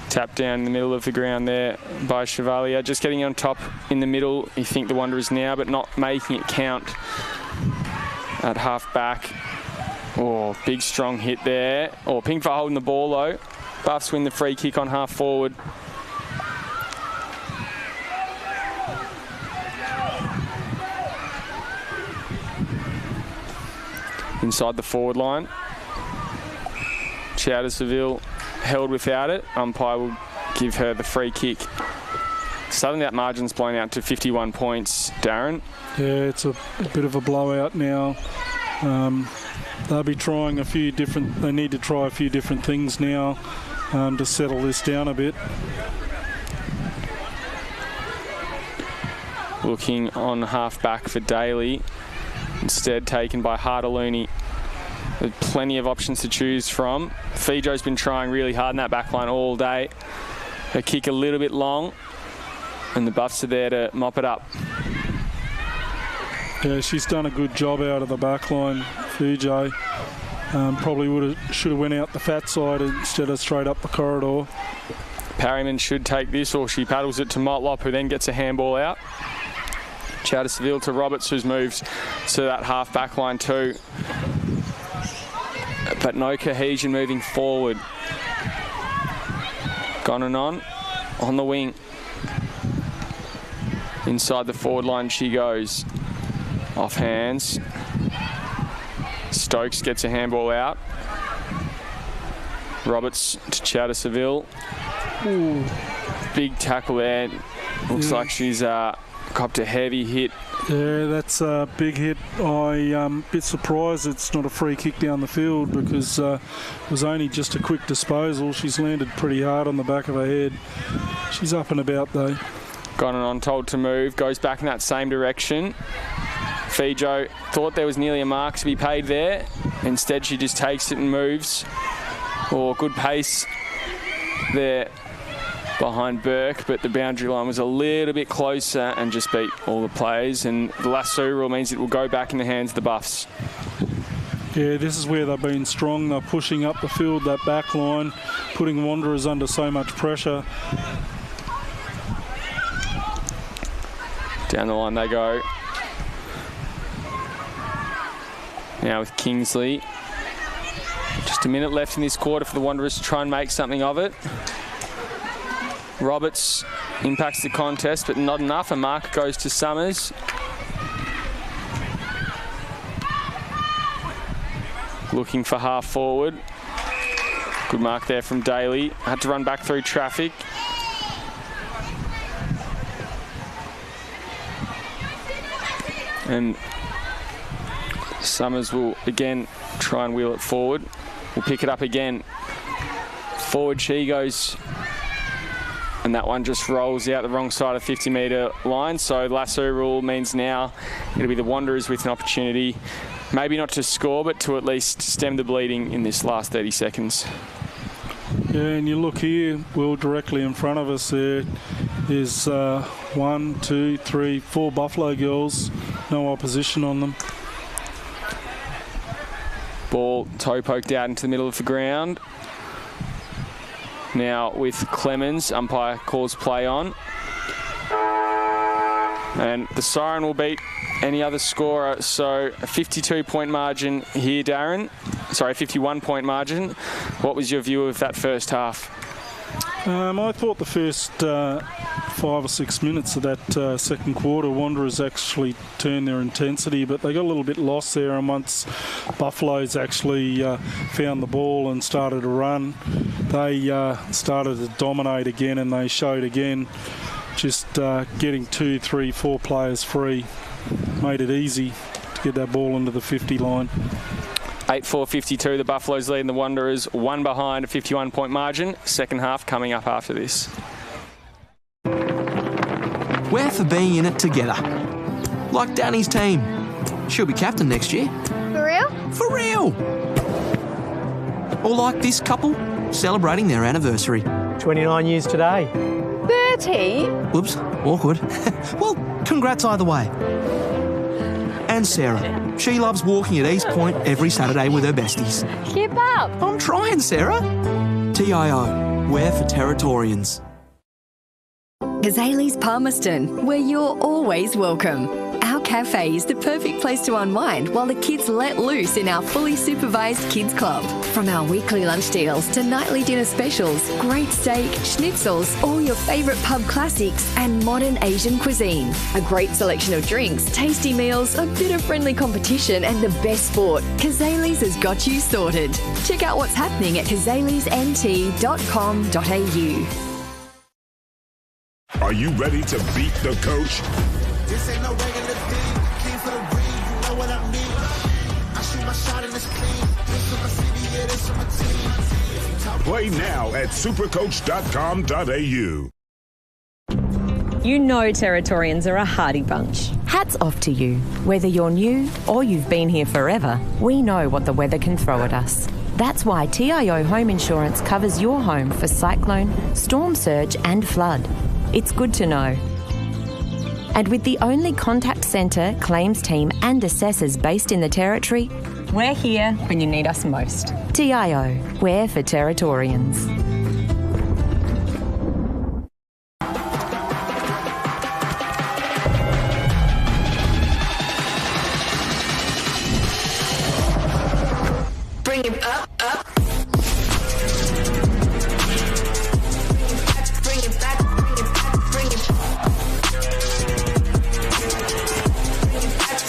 Tap down in the middle of the ground there by Chevalier. Just getting on top in the middle, you think the Wanderers now, but not making it count at half back. Oh, big strong hit there. Oh, Ping for holding the ball though. Buffs win the free kick on half forward. Inside the forward line. Chowder Seville held without it. Umpire will give her the free kick. Suddenly that margin's blown out to 51 points, Darren. Yeah, it's a bit of a blowout now. They'll be trying they need to try a few different things now to settle this down a bit. Looking on half back for Daly. Instead taken by Hartalooney. There's plenty of options to choose from. Fijo's been trying really hard in that back line all day. Her kick a little bit long, and the Buffs are there to mop it up. Yeah, she's done a good job out of the back line, Fijo. Probably should have went out the fat side instead of straight up the corridor. Parryman should take this, or she paddles it to Motlop, who then gets a handball out. Chowder Seville to Roberts, who's moved to that half back line too. But no cohesion moving forward. Gone and on the wing. Inside the forward line she goes. Off hands. Stokes gets a handball out. Roberts to Chowder Seville. Ooh, big tackle there. Looks like she's copped a heavy hit. Yeah, that's a big hit. I'm a bit surprised it's not a free kick down the field, because it was only just a quick disposal. She's landed pretty hard on the back of her head. She's up and about though. Gone and on, told to move. Goes back in that same direction. Fijo thought there was nearly a mark to be paid there, Instead, she just takes it and moves. Good pace there behind Burke, but the boundary line was a little bit closer and just beat all the players. And the lasso rule means it will go back in the hands of the Buffs. Yeah, this is where they've been strong. They're pushing up the field, that back line, putting Wanderers under so much pressure. Down the line they go. Now with Kingsley. Just a minute left in this quarter for the Wanderers to try and make something of it. Roberts impacts the contest, but not enough. A mark goes to Summers. Looking for half forward. Good mark there from Daly. Had to run back through traffic. And Summers will again try and wheel it forward. We'll pick it up again. Forward she goes. And that one just rolls out the wrong side of the 50-metre line. So lasso rule means now it'll be the Wanderers with an opportunity, maybe not to score, but to at least stem the bleeding in this last 30 seconds. Yeah, and you look here, Will, directly in front of us there is 1, 2, 3, 4 Buffalo girls, no opposition on them. Ball toe poked out into the middle of the ground. Now with Clemens, umpire calls play on. And the siren will beat any other scorer. So a 52-point margin here, Darren. Sorry, 51-point margin. What was your view of that first half? I thought the first 5 or 6 minutes of that second quarter, Wanderers actually turned their intensity, but they got a little bit lost there. And once Buffaloes actually found the ball and started to run, they started to dominate again, and they showed again just getting 2, 3, 4 players free made it easy to get that ball into the 50 line. 8-4-52, the Buffaloes leading the Wanderers, one behind, a 51-point margin. Second half coming up after this. We're for being in it together. Like Danny's team. She'll be captain next year. For real? For real! Or like this couple, celebrating their anniversary. 29 years today. 30? Whoops, awkward. Well, congrats either way. And Sarah. She loves walking at East Point every Saturday with her besties. Keep up. I'm trying, Sarah. TIO, we're for Territorians. Cazalys Palmerston, where you're always welcome. Our cafe is the perfect place to unwind while the kids let loose in our fully supervised kids club. From our weekly lunch deals to nightly dinner specials, great steak, schnitzels, all your favourite pub classics and modern Asian cuisine. A great selection of drinks, tasty meals, a bit of friendly competition and the best sport. Cazalys has got you sorted. Check out what's happening at cazalysnt.com.au. Are you ready to beat the coach? This ain't no regular thing. Came for the ring, you know what I mean. I shoot my shot and it's clean. This is my city, yeah, this is my team. Play now at supercoach.com.au. You know Territorians are a hardy bunch. Hats off to you. Whether you're new or you've been here forever, we know what the weather can throw at us. That's why TIO Home Insurance covers your home for cyclone, storm surge and flood. It's good to know. And with the only contact centre, claims team and assessors based in the Territory, We're here when you need us most. TIO, we're for Territorians. Bring it up, up. Bring it back, bring it back, bring it back.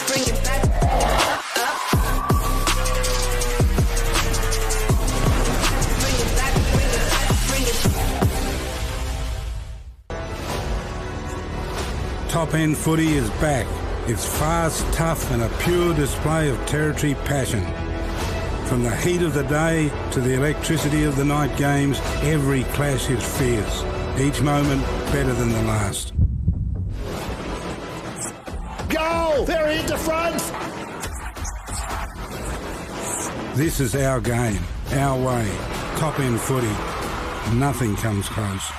Bring it back, up, up. Bring it back, bring it back, bring it back. Top end footy is back. It's fast, tough and a pure display of Territory passion. From the heat of the day to the electricity of the night games, every clash is fierce. Each moment better than the last. Go! They're into front! This is our game, our way. Top-end footy. Nothing comes close.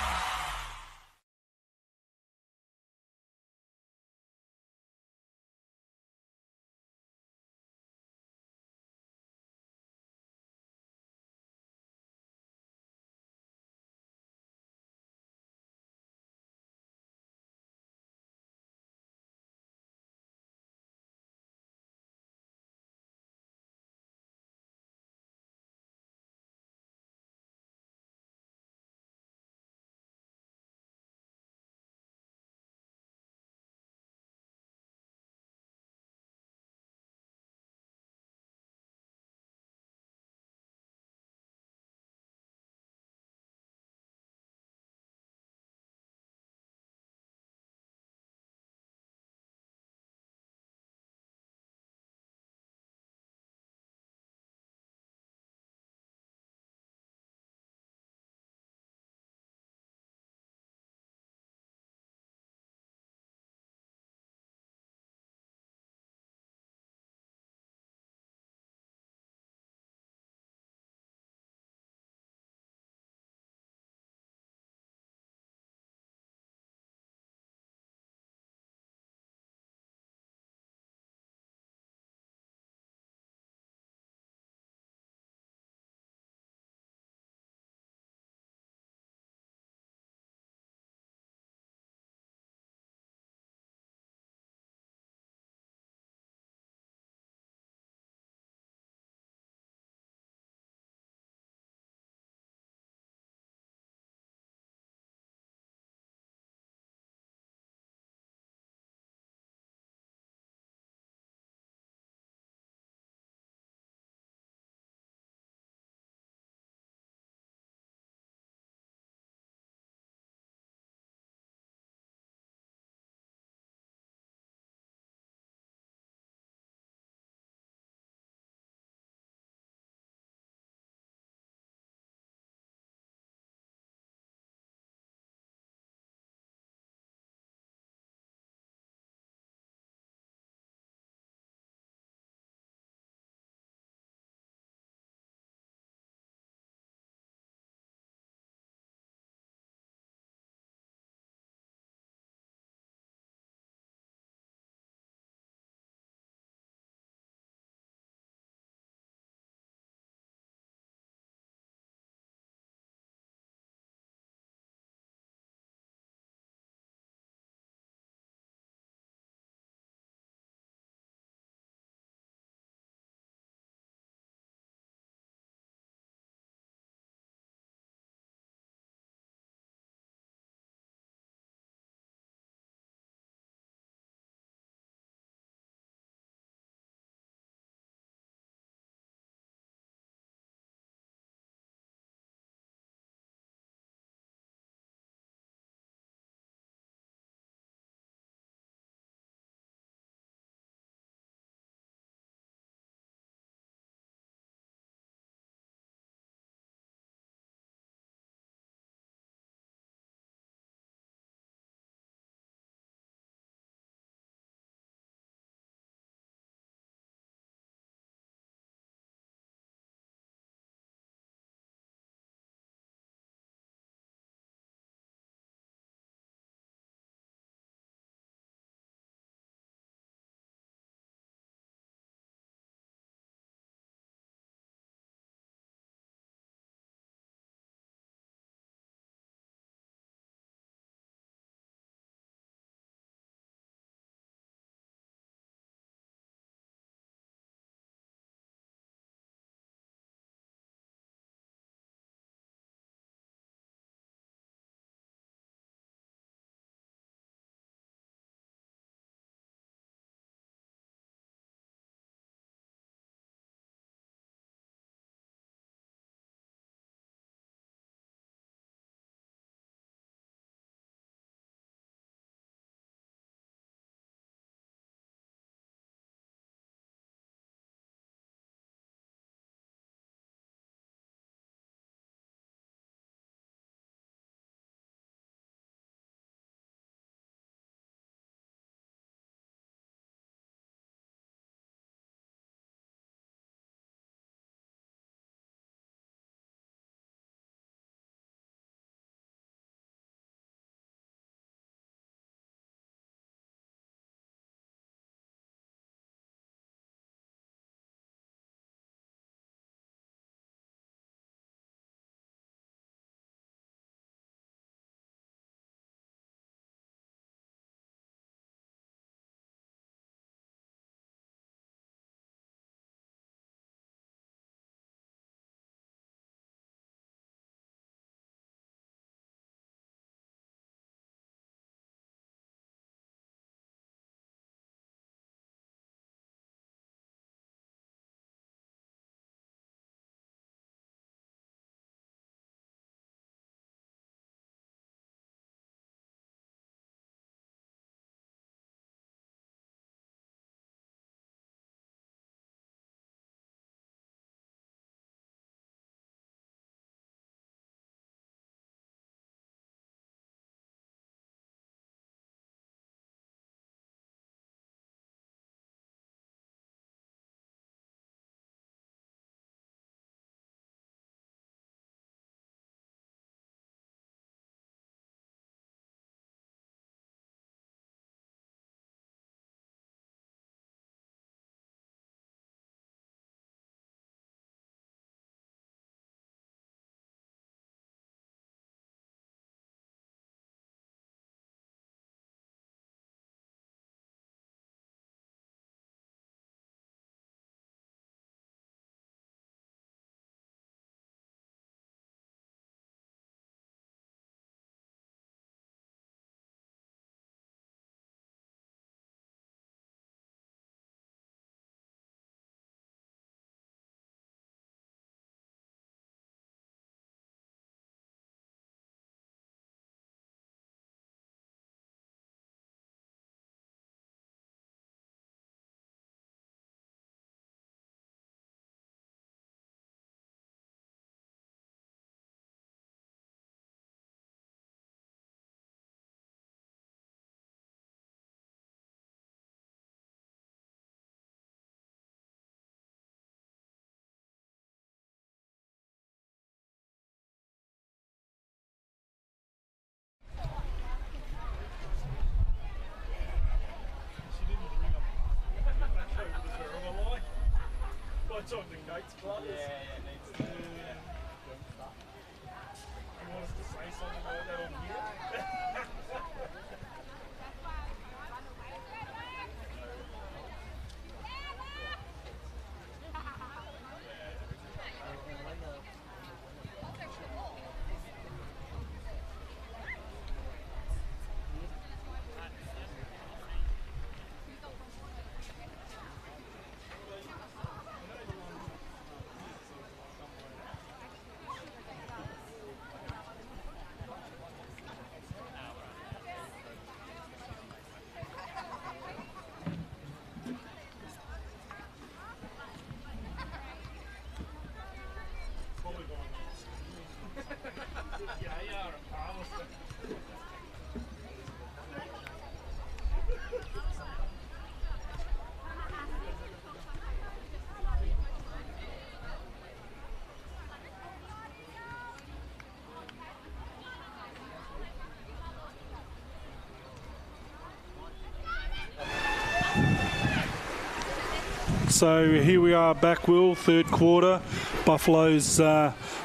So here we are back, Will, third quarter. Buffalo's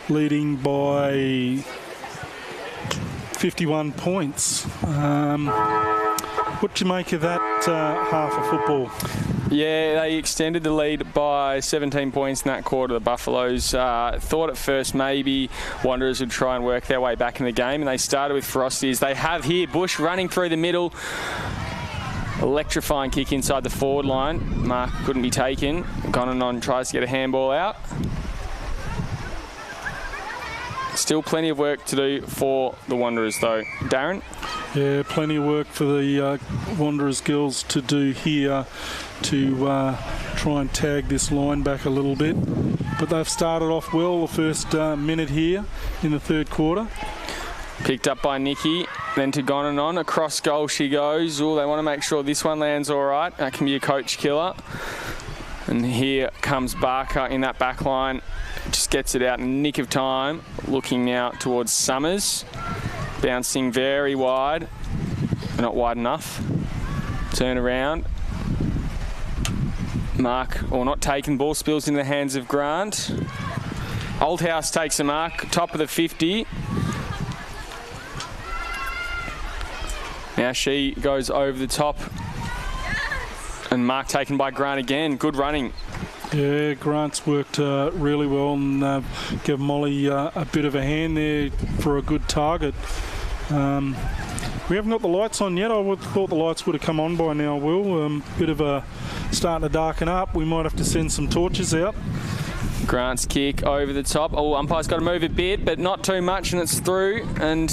leading by 51 points. What do you make of that half of football? Yeah, they extended the lead by 17 points in that quarter. The Buffaloes thought at first maybe Wanderers would try and work their way back in the game, and they started with ferocity as they have here. Bush running through the middle. Electrifying kick inside the forward line. Mark couldn't be taken. Gonanon tries to get a handball out. Still plenty of work to do for the Wanderers though. Darren? Yeah, plenty of work for the Wanderers girls to do here to try and tag this line back a little bit. But they've started off well the first minute here in the third quarter. Picked up by Nikki, then to Gonanon. Across goal she goes. Oh, they want to make sure this one lands all right. That can be a coach killer. And here comes Barker in that back line. Just gets it out in the nick of time. Looking now towards Summers. Bouncing very wide. Not wide enough. Turn around. Mark, or not taken. Ball spills in the hands of Grant. Oldhouse takes a mark. Top of the 50. Now she goes over the top. And mark taken by Grant again. Good running. Yeah, Grant's worked really well and give Molly a bit of a hand there for a good target. We haven't got the lights on yet. I would have thought the lights would have come on by now, Will. Bit of a starting to darken up. We might have to send some torches out. Grant's kick over the top. Oh, umpire's got to move a bit, but not too much, and it's through. And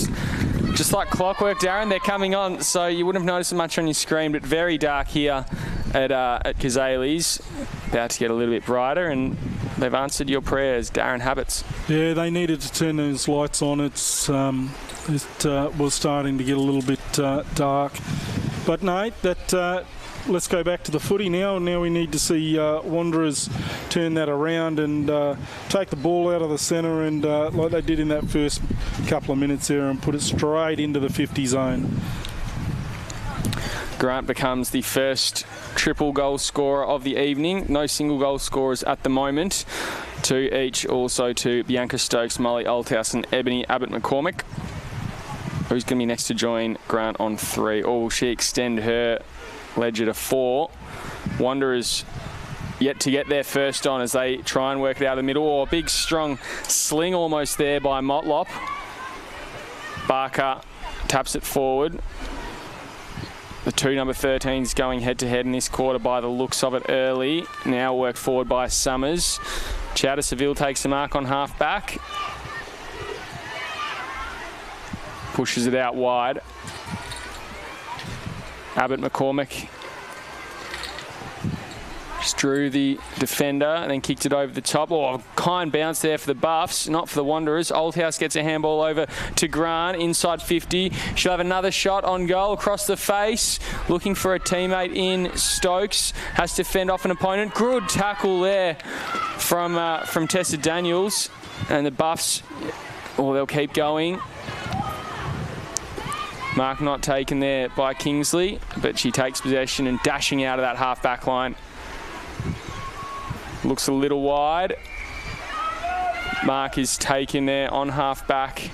just like clockwork, Darren, they're coming on, so you wouldn't have noticed much on your screen, but very dark here at Cazalys. About to get a little bit brighter, and they've answered your prayers, Darren Habits. Yeah, they needed to turn those lights on. It was starting to get a little bit dark. But Nate, let's go back to the footy now. Now we need to see Wanderers turn that around and take the ball out of the centre and like they did in that first couple of minutes there and put it straight into the 50 zone. Grant becomes the first triple goal scorer of the evening. No single goal scorers at the moment. 2 each also to Bianca Stokes, Molly Oldhouse and Ebony Abbott-McCormick. Who's going to be next to join Grant on 3? Or will she extend her ledger to 4? Wanderers yet to get their first on as they try and work it out of the middle. Oh, a big strong sling almost there by Motlop. Barker taps it forward. The two number 13s going head-to-head in this quarter by the looks of it early. Now worked forward by Summers. Chowder Seville takes the mark on half-back. Pushes it out wide. Abbott-McCormick just drew the defender and then kicked it over the top. Oh, kind bounce there for the Buffs, not for the Wanderers. Oldhouse gets a handball over to Grant, inside 50. She'll have another shot on goal across the face. Looking for a teammate in Stokes. Has to fend off an opponent. Good tackle there from Tessa Daniels. And the Buffs, they'll keep going. Mark not taken there by Kingsley, but she takes possession and dashing out of that half-back line. Looks a little wide. Mark is taken there on half back.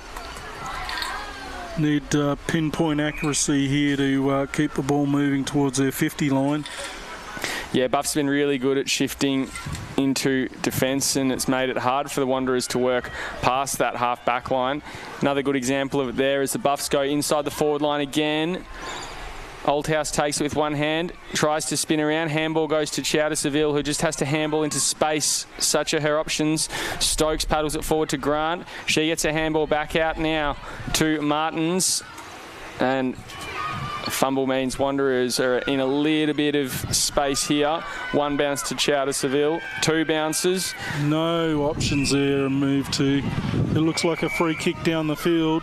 Need pinpoint accuracy here to keep the ball moving towards their 50 line. Yeah, Buff's been really good at shifting into defence, and it's made it hard for the Wanderers to work past that half back line. Another good example of it there is the Buffs go inside the forward line again. Oldhouse takes it with one hand, tries to spin around. Handball goes to Chowder Seville, who just has to handball into space. Such are her options. Stokes paddles it forward to Grant. She gets a handball back out now to Martins. And fumble means Wanderers are in a little bit of space here. One bounce to Chowder Seville. Two bounces. No options there and move to. It looks like a free kick down the field.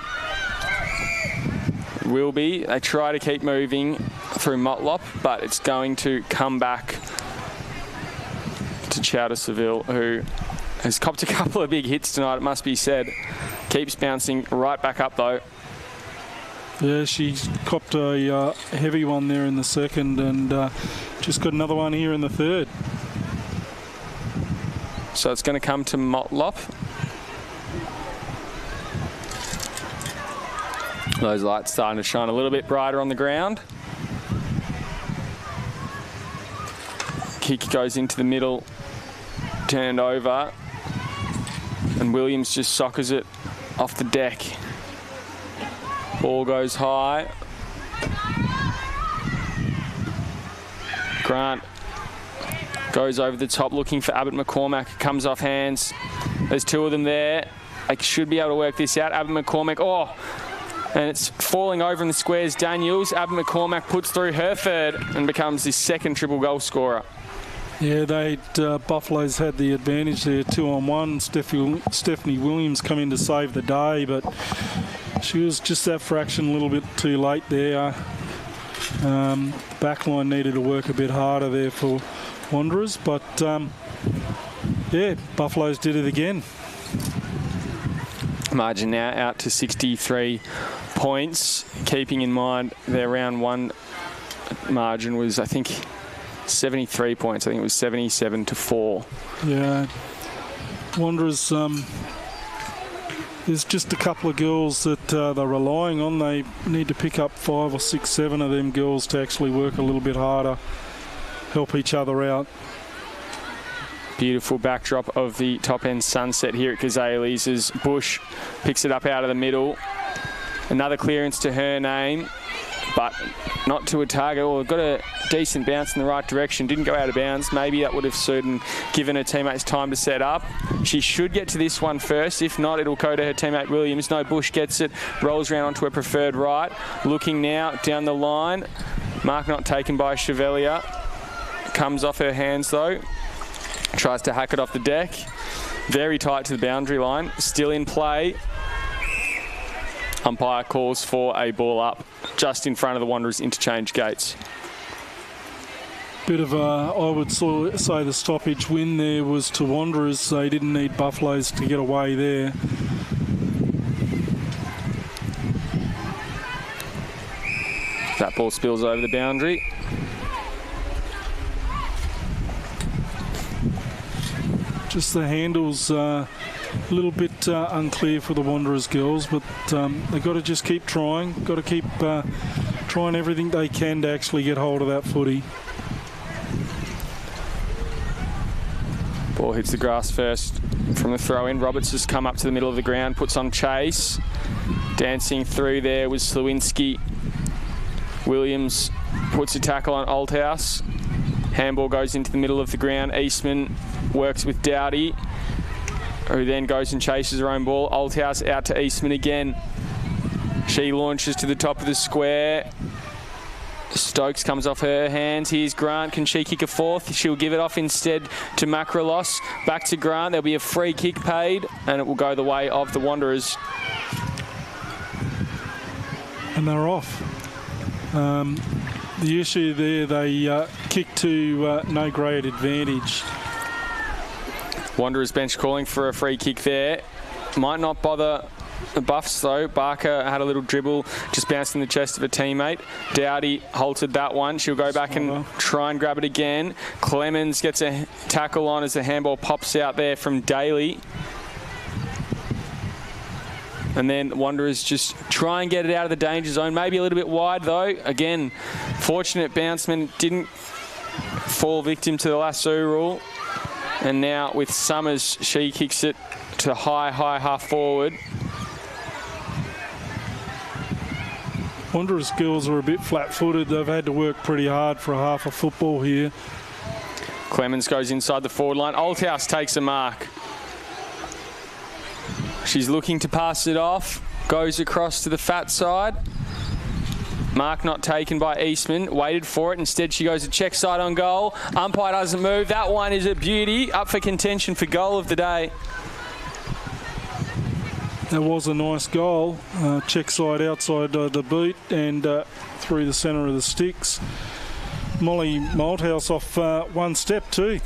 Will be. They try to keep moving through Motlop, but it's going to come back to Chowder Seville, who has copped a couple of big hits tonight, it must be said. Keeps bouncing right back up, though. Yeah, she's copped a heavy one there in the second and just got another one here in the third. So it's going to come to Motlop. Those lights starting to shine a little bit brighter on the ground. Kick goes into the middle, turned over, and Williams just soccers it off the deck. Ball goes high. Grant goes over the top looking for Abbott McCormack. Comes off hands. There's two of them there. They should be able to work this out. Abbott McCormack. Oh! And it's falling over in the squares. Daniels, Abbott McCormack puts through her third and becomes his second triple goal scorer. Yeah, Buffalo's had the advantage there, 2-on-1. Stephanie Williams come in to save the day, but she was just that fraction a little bit too late there. Backline needed to work a bit harder there for Wanderers, but yeah, Buffaloes did it again. Margin now out to 63 points, keeping in mind their round one margin was, I think, 73 points. I think it was 77-4. Yeah. Wanderers, there's just a couple of girls that they're relying on. They need to pick up 5 or 6, 7 of them girls to actually work a little bit harder, help each other out. Beautiful backdrop of the top-end sunset here at Cazalys as Bush picks it up out of the middle. Another clearance to her name, but not to a target. Well, got a decent bounce in the right direction. Didn't go out of bounds. Maybe that would have suited and given her teammates time to set up. She should get to this one first. If not, it'll go to her teammate Williams. No, Bush gets it. Rolls around onto her preferred right. Looking now down the line. Mark not taken by Chevalier. Comes off her hands, though. Tries to hack it off the deck. Very tight to the boundary line. Still in play. Umpire calls for a ball up just in front of the Wanderers interchange gates. Bit of a, I would say the stoppage win there was to Wanderers. They didn't need Buffaloes to get away there. That ball spills over the boundary. Just the handles a little bit unclear for the Wanderers girls, but they've got to just keep trying. Got to keep trying everything they can to actually get hold of that footy. Ball hits the grass first from the throw-in. Roberts has come up to the middle of the ground, puts on chase. Dancing through there was Slewinski. Williams puts a tackle on Oldhouse. Handball goes into the middle of the ground. Eastman works with Dowdy, who then goes and chases her own ball. Oldhouse out to Eastman again. She launches to the top of the square. Stokes comes off her hands. Here's Grant. Can she kick a fourth? She'll give it off instead to Macrolos. Back to Grant. There'll be a free kick paid, and it will go the way of the Wanderers. And they're off. The issue there, they kick to no great advantage. Wanderers bench calling for a free kick there. Might not bother the Buffs, though. Barker had a little dribble, just bounced in the chest of a teammate. Dowdy halted that one. She'll go back and try and grab it again. Clemens gets a tackle on as the handball pops out there from Daly. And then Wanderers just try and get it out of the danger zone. Maybe a little bit wide, though. Again, fortunate bounceman didn't fall victim to the lasso rule. And now with Summers, she kicks it to high half forward. Wanderers girls are a bit flat-footed. They've had to work pretty hard for half of football here. Clemens goes inside the forward line. Althouse takes a mark. She's looking to pass it off. Goes across to the fat side. Mark not taken by Eastman. Waited for it. Instead, she goes to check side on goal. Umpire doesn't move. That one is a beauty. Up for contention for goal of the day. That was a nice goal. Check side outside the boot and through the centre of the sticks. Molly Malthouse off one step too.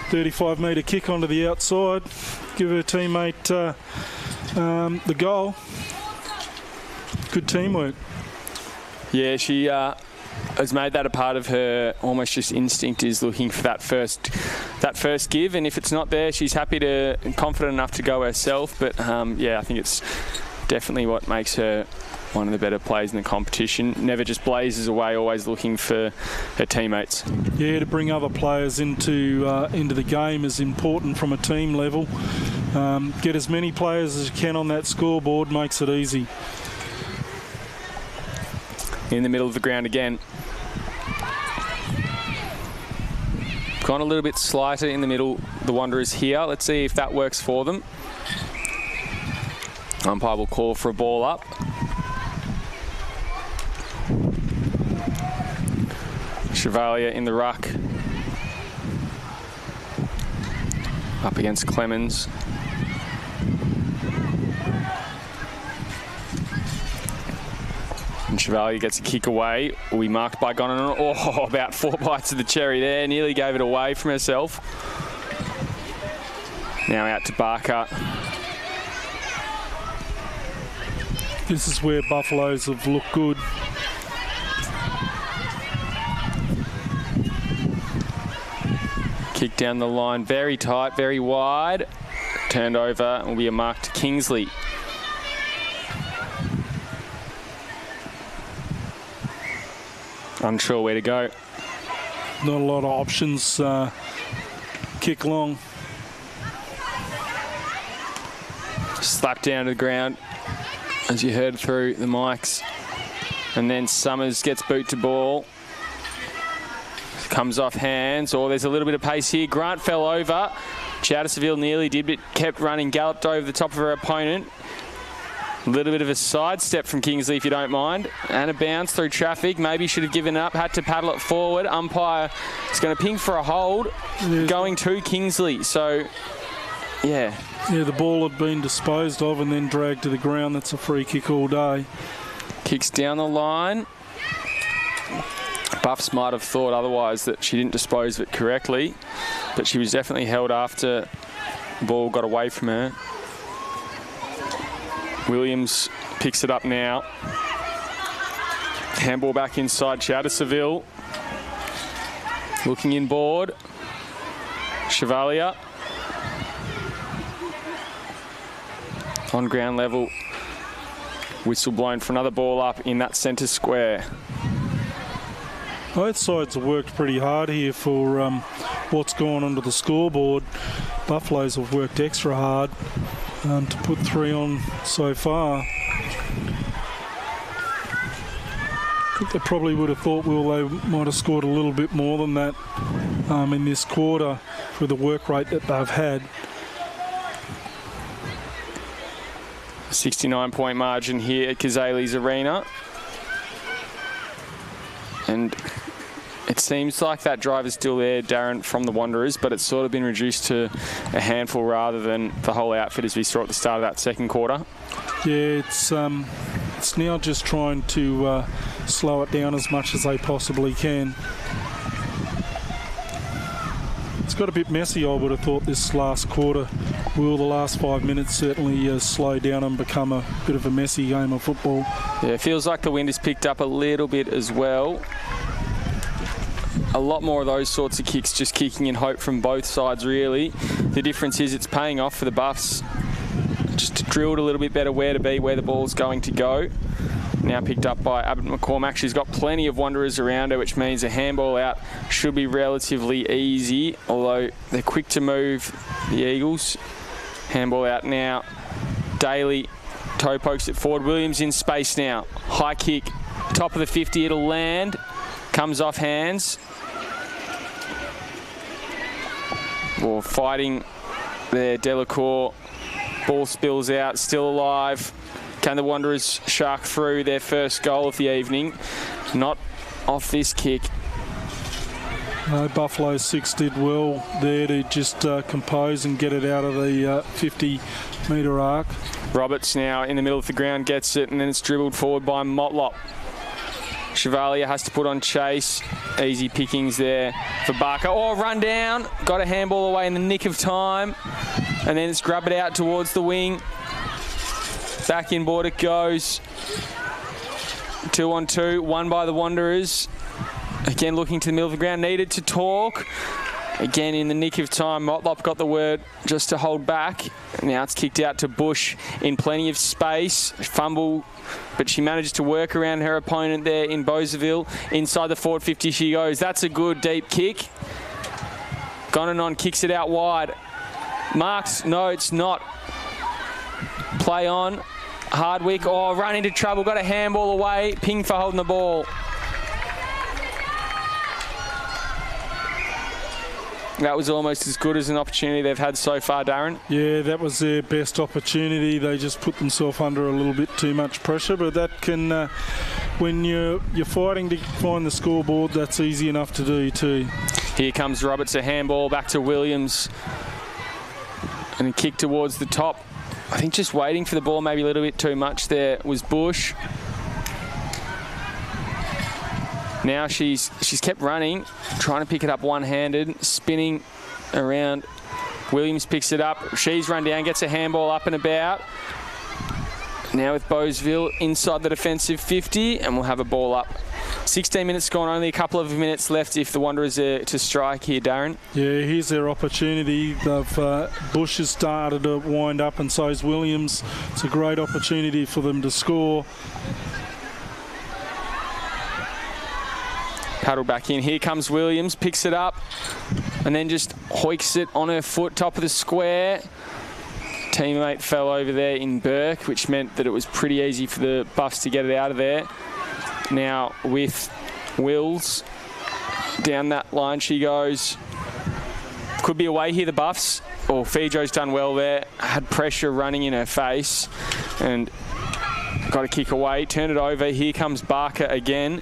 35-metre kick onto the outside. Give her teammate the goal. Good teamwork. Yeah, she has made that a part of her almost just instinct, is looking for that first give, and if it's not there, she's happy to, confident enough to go herself. But yeah, I think it's definitely what makes her one of the better players in the competition. Never just blazes away, always looking for her teammates. Yeah, to bring other players into the game is important from a team level. Get as many players as you can on that scoreboard makes it easy. In the middle of the ground again. Gone a little bit slighter in the middle, the Wanderers here. Let's see if that works for them. Umpire will call for a ball up. Chevalier in the ruck. Up against Clemens. And Chevalier gets a kick away. Will be marked by Gonan. Oh, about 4 bites of the cherry there. Nearly gave it away from herself. Now out to Barker. This is where Buffaloes have looked good. Kick down the line, very tight, very wide. Turned over, will be a mark to Kingsley. Unsure where to go. Not a lot of options. Kick long. Slap down to the ground, as you heard through the mics. And then Summers gets boot to ball. Comes off hands. Oh, there's a little bit of pace here. Grant fell over. Chattersville nearly did, but kept running, galloped over the top of her opponent. A little bit of a sidestep from Kingsley, if you don't mind. And a bounce through traffic. Maybe should have given up. Had to paddle it forward. Umpire is going to ping for a hold. Going to Kingsley. So, yeah. Yeah, the ball had been disposed of and then dragged to the ground. That's a free kick all day. Kicks down the line. Buffs might have thought otherwise, that she didn't dispose of it correctly. But she was definitely held after the ball got away from her. Williams picks it up now. Handball back inside Chattersville. Looking inboard. Chevalier. On ground level. Whistle blown for another ball up in that centre square. Both sides have worked pretty hard here for what's gone onto the scoreboard. Buffaloes have worked extra hard to put 3 on so far. I think they probably would have thought, well, they might have scored a little bit more than that in this quarter for the work rate that they've had. 69-point margin here at Cazalys Arena. And it seems like that drive is still there, Darren, from the Wanderers, but it's sort of been reduced to a handful rather than the whole outfit as we saw at the start of that second quarter. Yeah, it's now just trying to slow it down as much as they possibly can. it's got a bit messy, I would have thought, this last quarter. Will the last 5 minutes certainly slow down and become a bit of a messy game of football. Yeah, it feels like the wind has picked up a little bit as well. A lot more of those sorts of kicks, just kicking in hope from both sides, really. The difference is it's paying off for the Buffs. Just drilled a little bit better where to be, where the ball's going to go. Now picked up by Abbott McCormack. She's got plenty of Wanderers around her, which means a handball out should be relatively easy, although they're quick to move, the Eagles. Handball out now. Daly toe pokes it forward. Williams in space now. High kick, top of the 50, it'll land. Comes off hands. Or fighting there, Delacour. Ball spills out, still alive. Can the Wanderers shark through their first goal of the evening? Not off this kick. No, Buffalo 6 did well there to just compose and get it out of the 50-metre arc. Roberts now in the middle of the ground gets it, and then it's dribbled forward by Motlop. Chevalier has to put on chase. Easy pickings there for Barker. Oh, run down. Got a handball away in the nick of time. And then it's grub it out towards the wing. Back inboard it goes. 2-on-2, won by the Wanderers. Again, looking to the middle of the ground, needed to talk. Again, in the nick of time, Motlop got the word just to hold back. Now it's kicked out to Bush in plenty of space. Fumble, but she managed to work around her opponent there in Beauzeville. Inside the forward 50 she goes. That's a good deep kick. Gonanon kicks it out wide. Marks, no, it's not. Play on. Hardwick, oh, run into trouble. Got a handball away. Ping for holding the ball. That was almost as good as an opportunity they've had so far, Darren. Yeah, that was their best opportunity. They just put themselves under a little bit too much pressure, but that can, when you're fighting to find the scoreboard, that's easy enough to do too. Here comes Roberts, a handball back to Williams. And a kick towards the top. I think just waiting for the ball maybe a little bit too much there was Bush. Now she's kept running, trying to pick it up one-handed, spinning around. Williams picks it up. She's run down, gets a handball up and about. Now with Beauzeville inside the defensive 50, and we'll have a ball up. 16 minutes gone, only a couple of minutes left if the Wanderers are to strike here, Darren. Yeah, here's their opportunity. Bush has started to wind up, and so is Williams. It's a great opportunity for them to score. Paddle back in. Here comes Williams, picks it up, and then just hoiks it on her foot, top of the square. Teammate fell over there in Burke, which meant that it was pretty easy for the Buffs to get it out of there. Now with Wills, down that line she goes. Could be away here, the Buffs. Oh, Fijo's done well there. Had pressure running in her face and got a kick away. Turn it over. Here comes Barker again.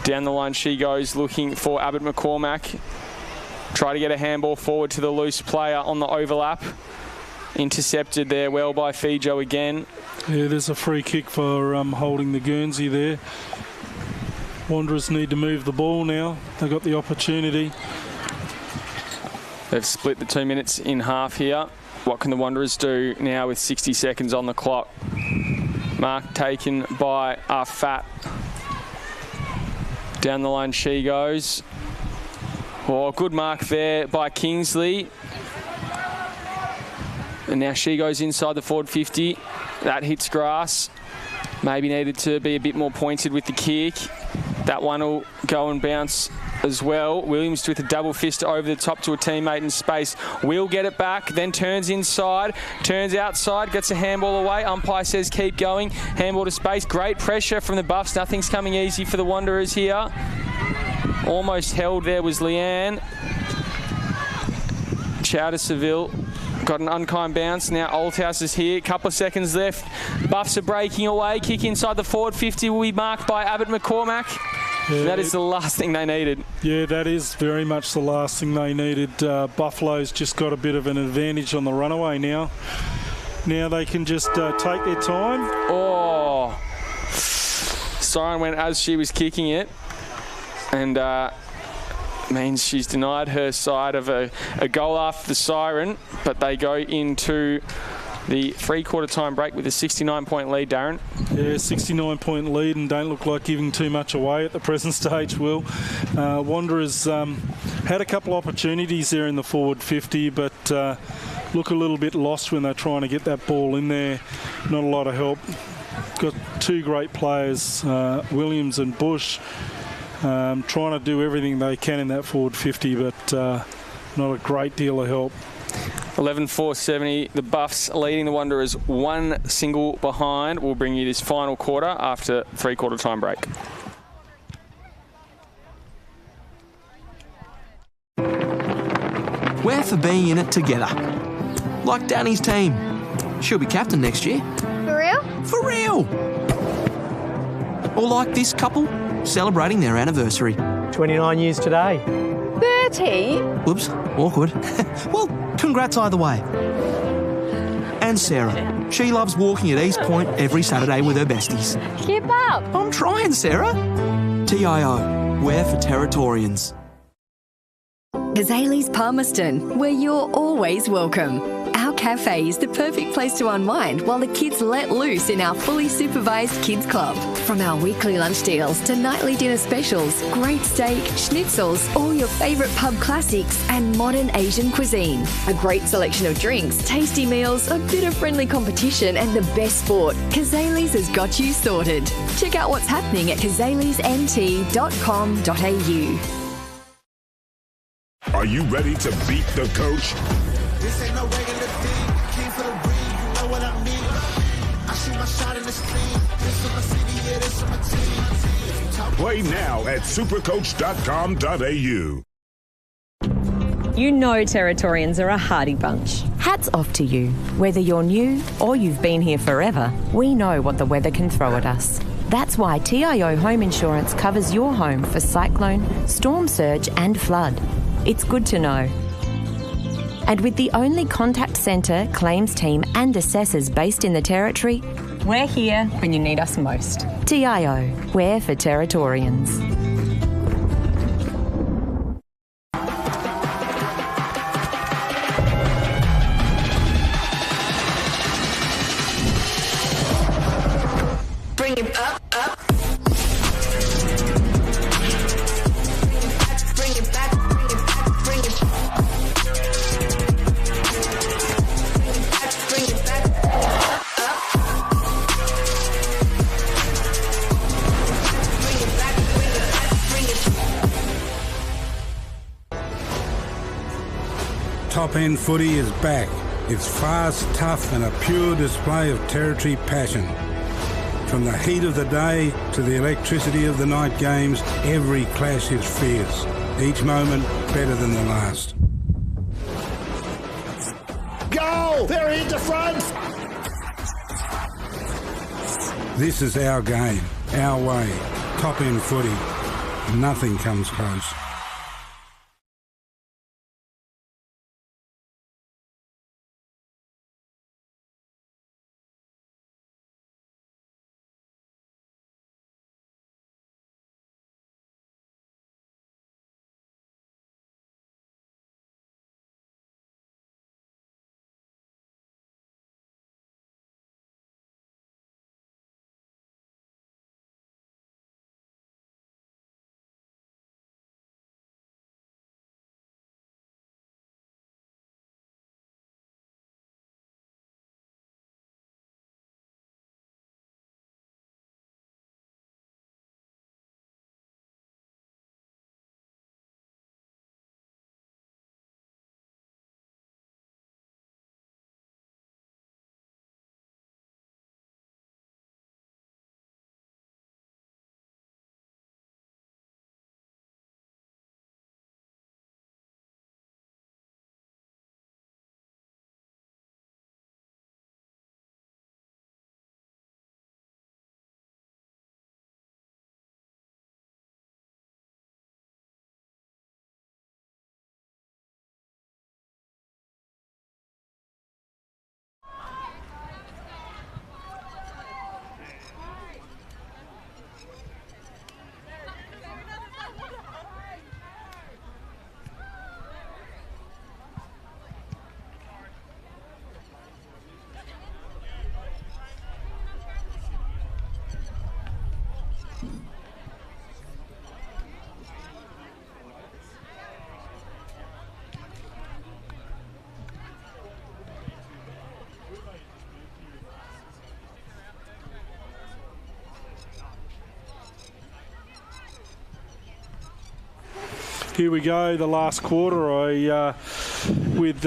Down the line she goes, looking for Abbott McCormack. Try to get a handball forward to the loose player on the overlap. Intercepted there well by Fijo again. Yeah, there's a free kick for holding the Guernsey there. Wanderers need to move the ball now. They've got the opportunity. They've split the 2 minutes in half here. What can the Wanderers do now with 60 seconds on the clock? Mark taken by Fat. Down the line she goes. Oh, good mark there by Kingsley. And now she goes inside the forward 50. That hits grass. Maybe needed to be a bit more pointed with the kick. That one will go and bounce as well. Williams with a double fist over the top to a teammate in space. Will get it back, then turns inside, turns outside, gets a handball away. Umpire says keep going. Handball to space. Great pressure from the Buffs. Nothing's coming easy for the Wanderers here. Almost held there was Leanne. Chowder Seville got an unkind bounce. Now Oldhouse is here. Couple of seconds left. Buffs are breaking away. Kick inside the forward 50 will be marked by Abbott McCormack. Yeah, that is the last thing they needed. Yeah, that is very much the last thing they needed. Buffalo's just got a bit of an advantage on the runaway now. Now they can just take their time. Oh. Siren went as she was kicking it. And means she's denied her side of a goal after the siren, but they go into the three-quarter time break with a 69-point lead, Darren. Yeah, 69-point lead, and don't look like giving too much away at the present stage, Will. Wanderers had a couple opportunities there in the forward 50, but look a little bit lost when they're trying to get that ball in there. Not a lot of help. Got two great players, Williams and Bush, trying to do everything they can in that forward 50, but not a great deal of help. 11-4-70. The Buffs leading the Wanderers one single behind. We'll bring you this final quarter after three-quarter time break. We're for being in it together. Like Danny's team. She'll be captain next year. For real? For real! Or like this couple, celebrating their anniversary. 29 years today. 30? Whoops, awkward. Well, congrats either way. And Sarah. She loves walking at East Point every Saturday with her besties. Keep up. I'm trying, Sarah. TIO, we're for Territorians. Cazalys Palmerston, where you're always welcome. Our cafe is the perfect place to unwind while the kids let loose in our fully supervised kids club. From our weekly lunch deals to nightly dinner specials, great steak, schnitzels, all your favourite pub classics and modern Asian cuisine. A great selection of drinks, tasty meals, a bit of friendly competition and the best sport. Cazalys has got you sorted. Check out what's happening at cazalysnt.com.au. Are you ready to beat the coach? This ain't no regular thing. Came for the ring, you know what I mean. I shoot my shot in this clean. This is my city, yeah, this is my team. Play now at supercoach.com.au. You know Territorians are a hardy bunch. Hats off to you. Whether you're new or you've been here forever, we know what the weather can throw at us. That's why TIO Home Insurance covers your home for cyclone, storm surge and flood. It's good to know. And with the only contact centre, claims team and assessors based in the Territory, We're here when you need us most. TIO, we're for Territorians. Bring it up, up. Bring it back, bring it back, bring it back, bring it back, up, bring it back, bring it back. Top End Footy is back. It's fast, tough and a pure display of Territory passion. From the heat of the day to the electricity of the night games, every clash is fierce. Each moment better than the last. Go! They're into front! This is our game, our way. Top End Footy. Nothing comes close. Here we go, the last quarter. With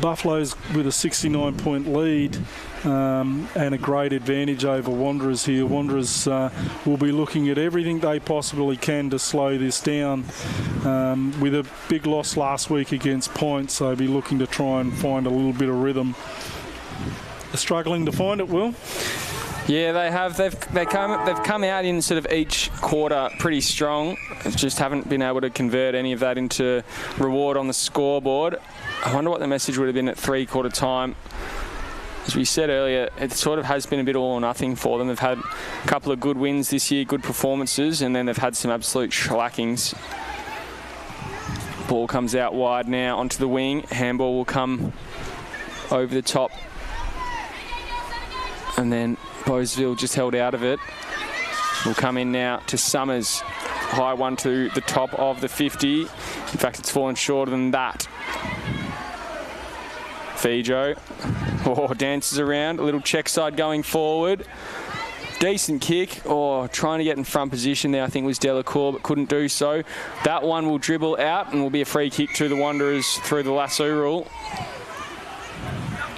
Buffalo's with a 69-point lead and a great advantage over Wanderers here. Wanderers will be looking at everything they possibly can to slow this down. With a big loss last week against Points, they'll be looking to try and find a little bit of rhythm. They're struggling to find it, Will. Yeah, they have. They've come out in sort of each quarter pretty strong. Just haven't been able to convert any of that into reward on the scoreboard. I wonder what the message would have been at three-quarter time. As we said earlier, it sort of has been a bit all or nothing for them. They've had a couple of good wins this year, good performances, and then they've had some absolute shellackings. Ball comes out wide now onto the wing. Handball will come over the top. And then Bowesville just held out of it. Will come in now to Summers. High one to the top of the 50. In fact, it's fallen shorter than that. Fijo. Dances around. A little check side going forward. Decent kick. Trying to get in front position there, I think, was Delacour, but couldn't do so. That one will dribble out and will be a free kick to the Wanderers through the lasso rule.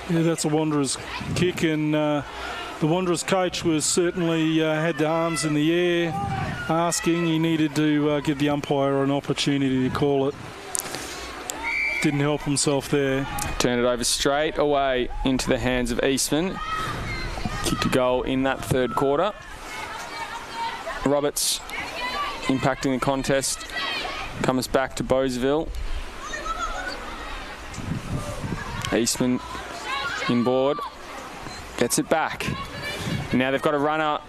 Yeah, that's a Wanderers kick, and the Wanderers coach was certainly had the arms in the air, asking. He needed to give the umpire an opportunity to call it. Didn't help himself there. Turn it over straight away into the hands of Eastman. Kick to goal in that third quarter. Roberts impacting the contest. Comes back to Bowesville. Eastman inboard. Gets it back. Now they've got a runner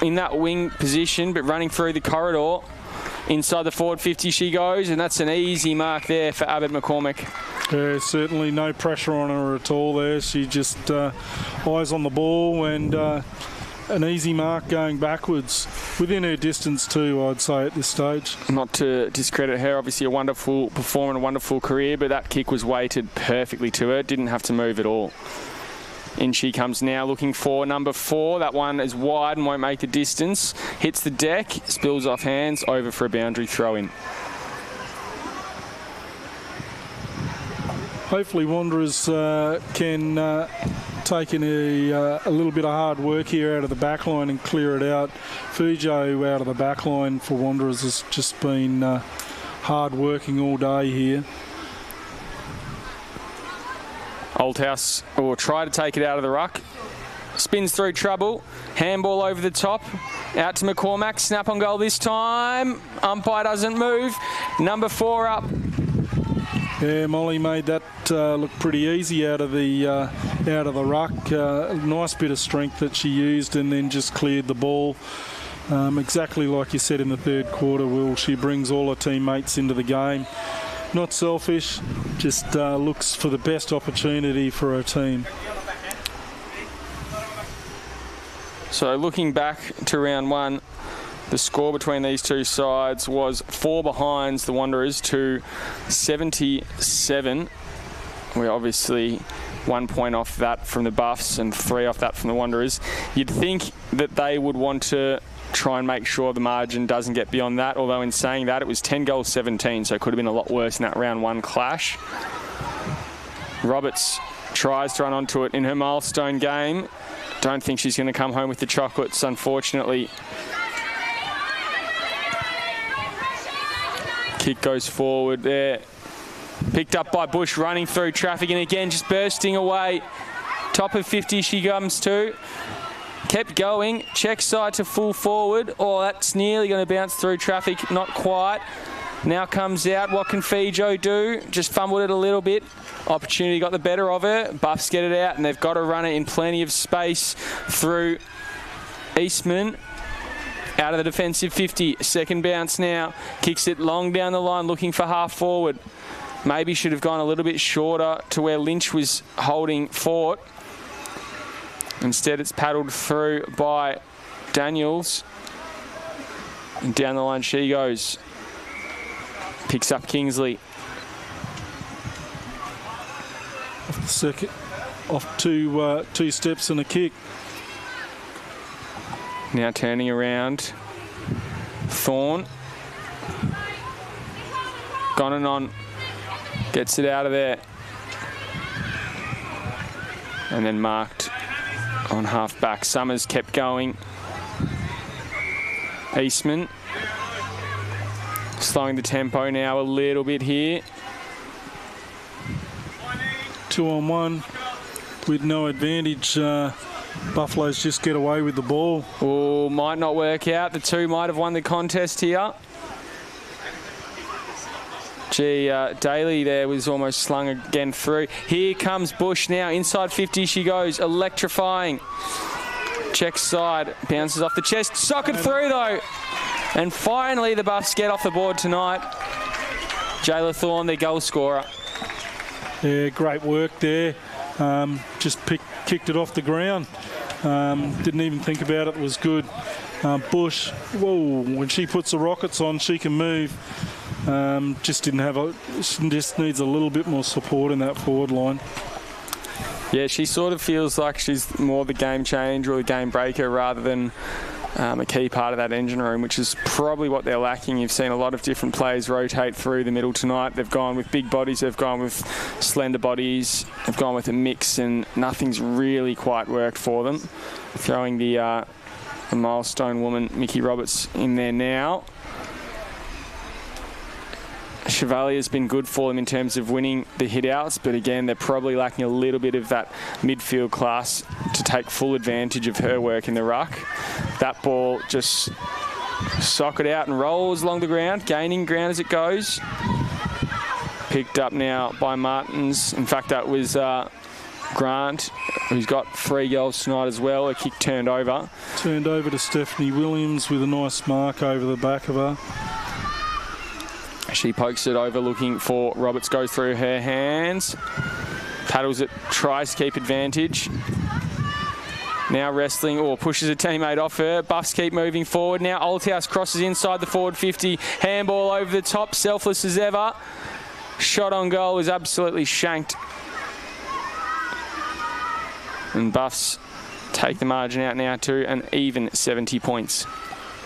in that wing position, but running through the corridor. Inside the forward 50 she goes, and that's an easy mark there for Abbott McCormick. Yeah, certainly no pressure on her at all there. She just eyes on the ball and an easy mark going backwards. Within her distance too, I'd say, at this stage. Not to discredit her, obviously a wonderful performer and a wonderful career, but that kick was weighted perfectly to her. Didn't have to move at all. In she comes now, looking for number 4. That one is wide and won't make the distance. Hits the deck, spills off hands, over for a boundary throw-in. Hopefully Wanderers can take in a little bit of hard work here out of the back line and clear it out. Fujo out of the back line for Wanderers has just been hard working all day here. Oldhouse will try to take it out of the ruck. Spins through trouble. Handball over the top. Out to McCormack. Snap on goal this time. Umpire doesn't move. Number 4 up. Yeah, Molly made that look pretty easy out of the ruck. Nice bit of strength that she used, and then just cleared the ball. Exactly like you said in the third quarter, Will. She brings all her teammates into the game. Not selfish, just looks for the best opportunity for her team. So looking back to round 1, the score between these two sides was 4 behinds the Wanderers to 77. We're obviously 1 point off that from the Buffs and 3 off that from the Wanderers. You'd think that they would want to try and make sure the margin doesn't get beyond that, although in saying that, it was 10 goals 17, so it could have been a lot worse in that round 1 clash. Roberts tries to run onto it in her milestone game. Don't think she's going to come home with the chocolates, unfortunately. Kick goes forward there. Picked up by Bush, running through traffic, and again just bursting away. Top of 50 she comes to. Kept going, check side to full forward. That's nearly going to bounce through traffic, not quite. Now comes out, what can Fijo do? Just fumbled it a little bit. Opportunity got the better of her. Buffs get it out, and they've got to run it in plenty of space through Eastman. Out of the defensive 50, second bounce now. Kicks it long down the line, looking for half forward. Maybe should have gone a little bit shorter to where Lynch was holding fort. Instead, it's paddled through by Daniels. And down the line she goes. Picks up Kingsley. Off the circuit. Off two steps and a kick. Now turning around. Thorne. Gone and on. Gets it out of there. And then marked on half back. Summers kept going. Eastman slowing the tempo now a little bit here. 2-on-1 with no advantage. Buffaloes just get away with the ball. Oh, might not work out. The two might have won the contest here. Gee, Daly there was almost slung again through. Here comes Bush now. Inside 50 she goes, electrifying. Checks side, bounces off the chest. Socket through though. And finally the Buffs get off the board tonight. Jayla Thorne, their goal scorer. Yeah, great work there. Just kicked it off the ground. Didn't even think about it. It was good. Bush, whoa, when she puts the rockets on, she can move. Just needs a little bit more support in that forward line. Yeah, she sort of feels like she's more the game changer or the game breaker rather than a key part of that engine room, which is probably what they're lacking. You've seen a lot of different players rotate through the middle tonight. They've gone with big bodies, they've gone with slender bodies, they've gone with a mix, and nothing's really quite worked for them. Throwing the milestone woman, Mickey Roberts, in there now. Chevalier's been good for them in terms of winning the hit-outs, but again, they're probably lacking a little bit of that midfield class to take full advantage of her work in the ruck. That ball just socket out and rolls along the ground, gaining ground as it goes. Picked up now by Martins. In fact, that was Grant, who's got 3 goals tonight as well. A kick turned over. Turned over to Stephanie Williams with a nice mark over the back of her. She pokes it over, looking for Roberts, goes through her hands. Paddles it, tries to keep advantage. Now wrestling, or pushes a teammate off her. Buffs keep moving forward. Now Althouse crosses inside the forward 50. Handball over the top, selfless as ever. Shot on goal is absolutely shanked. And Buffs take the margin out now to an even 70 points.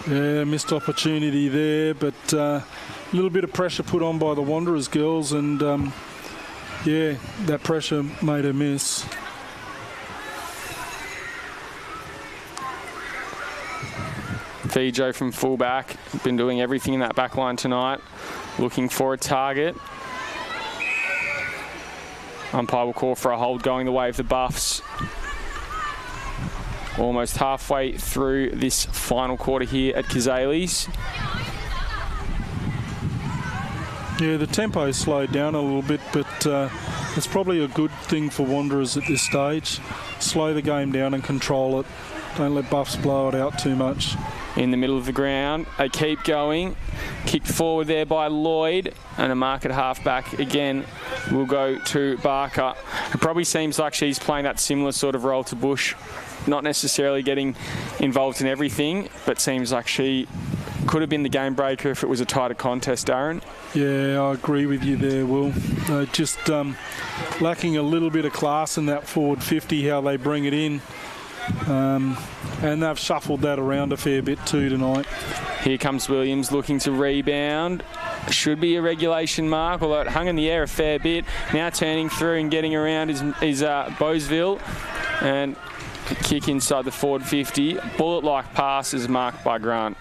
Yeah, missed opportunity there, but a little bit of pressure put on by the Wanderers girls, and yeah, that pressure made her miss. Fijo from fullback, been doing everything in that back line tonight, looking for a target. Umpire will call for a hold going the way of the Buffs. Almost halfway through this final quarter here at Cazalys. Yeah, the tempo slowed down a little bit, but it's probably a good thing for Wanderers at this stage. Slow the game down and control it. Don't let Buffs blow it out too much. In the middle of the ground, they keep going. Kicked forward there by Lloyd, and a mark at half-back again will go to Barker. It probably seems like she's playing that similar sort of role to Bush. Not necessarily getting involved in everything, but seems like she could have been the game breaker if it was a tighter contest, Darren. Yeah, I agree with you there, Will. Just lacking a little bit of class in that forward 50, how they bring it in. And they've shuffled that around a fair bit too tonight. Here comes Williams looking to rebound. Should be a regulation mark, although it hung in the air a fair bit. Now turning through and getting around is Bowesville. And a kick inside the forward 50. Bullet-like pass is marked by Grant.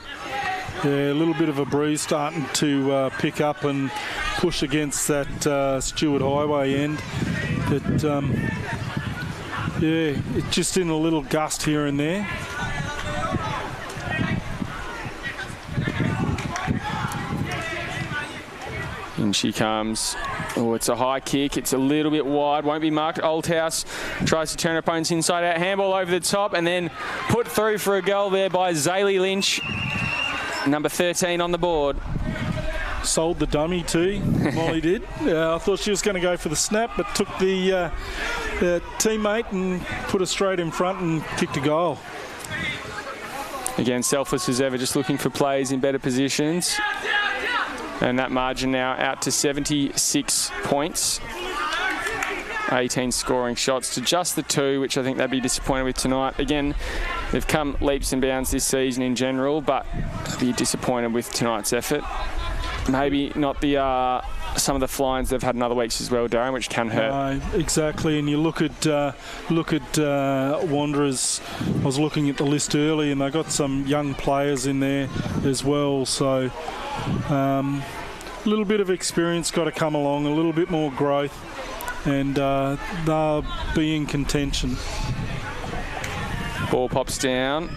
Yeah, a little bit of a breeze starting to pick up and push against that Stewart Highway end. But yeah, it's just in a little gust here and there. In she comes. Oh, it's a high kick. It's a little bit wide. Won't be marked. Althouse tries to turn opponents inside out. Handball over the top and then put through for a goal there by Zaylee Lynch. Number 13 on the board. Sold the dummy too, Molly did. I thought she was going to go for the snap, but took the teammate and put her straight in front and kicked a goal. Again, selfless as ever, just looking for players in better positions. And that margin now out to 76 points. 18 scoring shots to just the 2, which I think they'd be disappointed with tonight. Again, they've come leaps and bounds this season in general, but they'll be disappointed with tonight's effort. Maybe not the some of the fly-ins they've had in other weeks as well, Darren, which can hurt. Exactly, and you look at Wanderers. I was looking at the list early, and they got some young players in there as well. So a little bit of experience got to come along, a little bit more growth, and they'll be in contention. Ball pops down.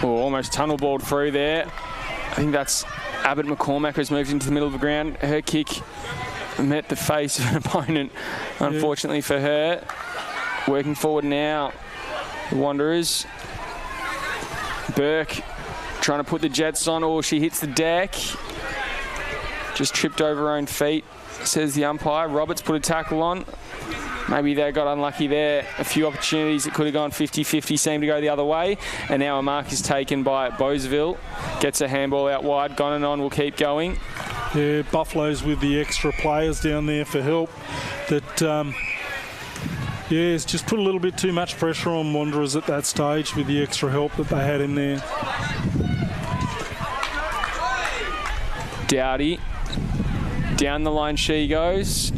Oh, almost tunnel balled through there. I think that's Abbott McCormack, who's moved into the middle of the ground. Her kick met the face of an opponent, unfortunately for her. Working forward now, the Wanderers. Burke trying to put the Jets on. Oh, she hits the deck. Just tripped over her own feet, says the umpire. Roberts put a tackle on. Maybe they got unlucky there. A few opportunities that could have gone 50-50 seem to go the other way. And now a mark is taken by Bowesville. Gets a handball out wide. Gonanon will keep going. Yeah, Buffalo's with the extra players down there for help. That, it's just put a little bit too much pressure on Wanderers at that stage with the extra help that they had in there. Dowdy. Down the line she goes.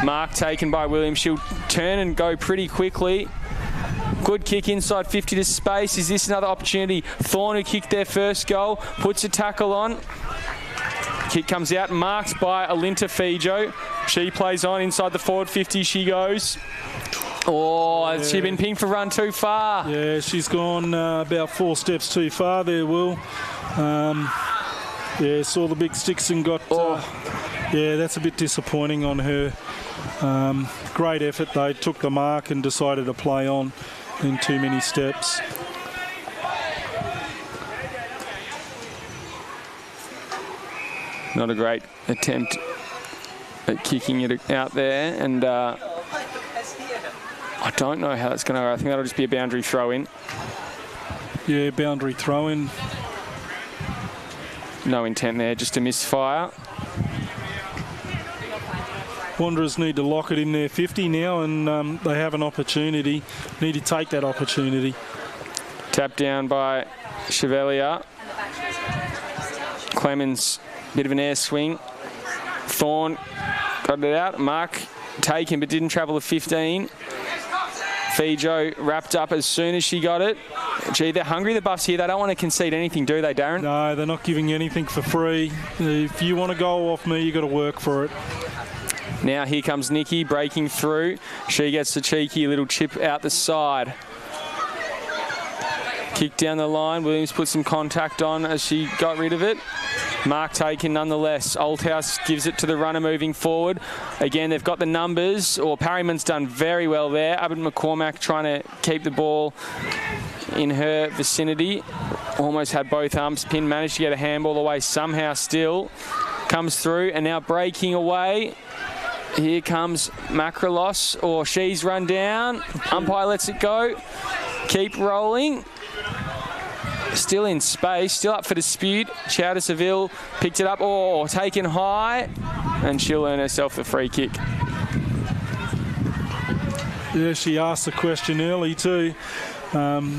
Mark taken by Williams. She'll turn and go pretty quickly. Good kick inside 50 to space. Is this another opportunity? Thorne, who kicked their first goal, puts a tackle on. Kick comes out, marked by Alinta Fijo. She plays on inside the forward 50. She goes. Oh, has she been pinged for run too far? Yeah, she's gone about 4 steps too far there, Will. Saw the big sticks and got... that's a bit disappointing on her. Great effort. They took the mark and decided to play on in too many steps. Not a great attempt at kicking it out there, and I don't know how that's going to go. I think that'll just be a boundary throw-in. Yeah, boundary throw-in. No intent there, just a misfire. Wanderers need to lock it in their 50 now, and they have an opportunity. Need to take that opportunity. Tapped down by Chevalier. Clemens, bit of an air swing. Thorne got it out. Mark taken, but didn't travel the 15. Fijo wrapped up as soon as she got it. Gee, they're hungry, the Buffs here. They don't want to concede anything, do they, Darren? No, they're not giving anything for free. If you want to go off me, you've got to work for it. Now here comes Nikki breaking through. She gets the cheeky little chip out the side. Kick down the line. Williams put some contact on as she got rid of it. Mark taken nonetheless. Oldhouse gives it to the runner moving forward. Again, they've got the numbers. Perryman's done very well there. Abbott McCormack trying to keep the ball in her vicinity. Almost had both arms pinned. Managed to get a handball away somehow still. Comes through and now breaking away. Here comes Macrolos, she's run down. Umpire lets it go. Keep rolling. Still in space, still up for dispute. Chowder Seville picked it up, taken high, and she'll earn herself the free kick. Yeah, she asked the question early too.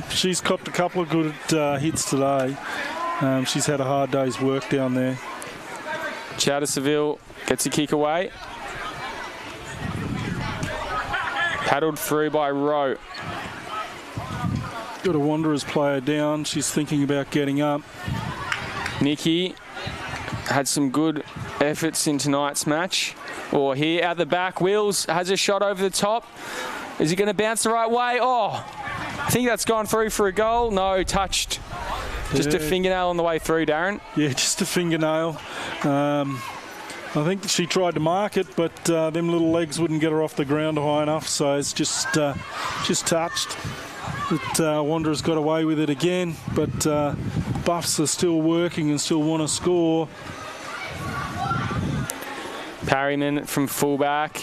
She's copped a couple of good hits today. She's had a hard day's work down there. Chowder Seville gets a kick away. Paddled through by Rowe. Got a Wanderers player down. She's thinking about getting up. Nikki had some good efforts in tonight's match. Here out the back. Wills has a shot over the top. Is he going to bounce the right way? I think that's gone through for a goal. No, touched. Just a fingernail on the way through, Darren. Yeah, just a fingernail. I think she tried to mark it, but them little legs wouldn't get her off the ground high enough, so it's just touched. But Wanderers got away with it again, but Buffs are still working and still want to score. Parryman from fullback.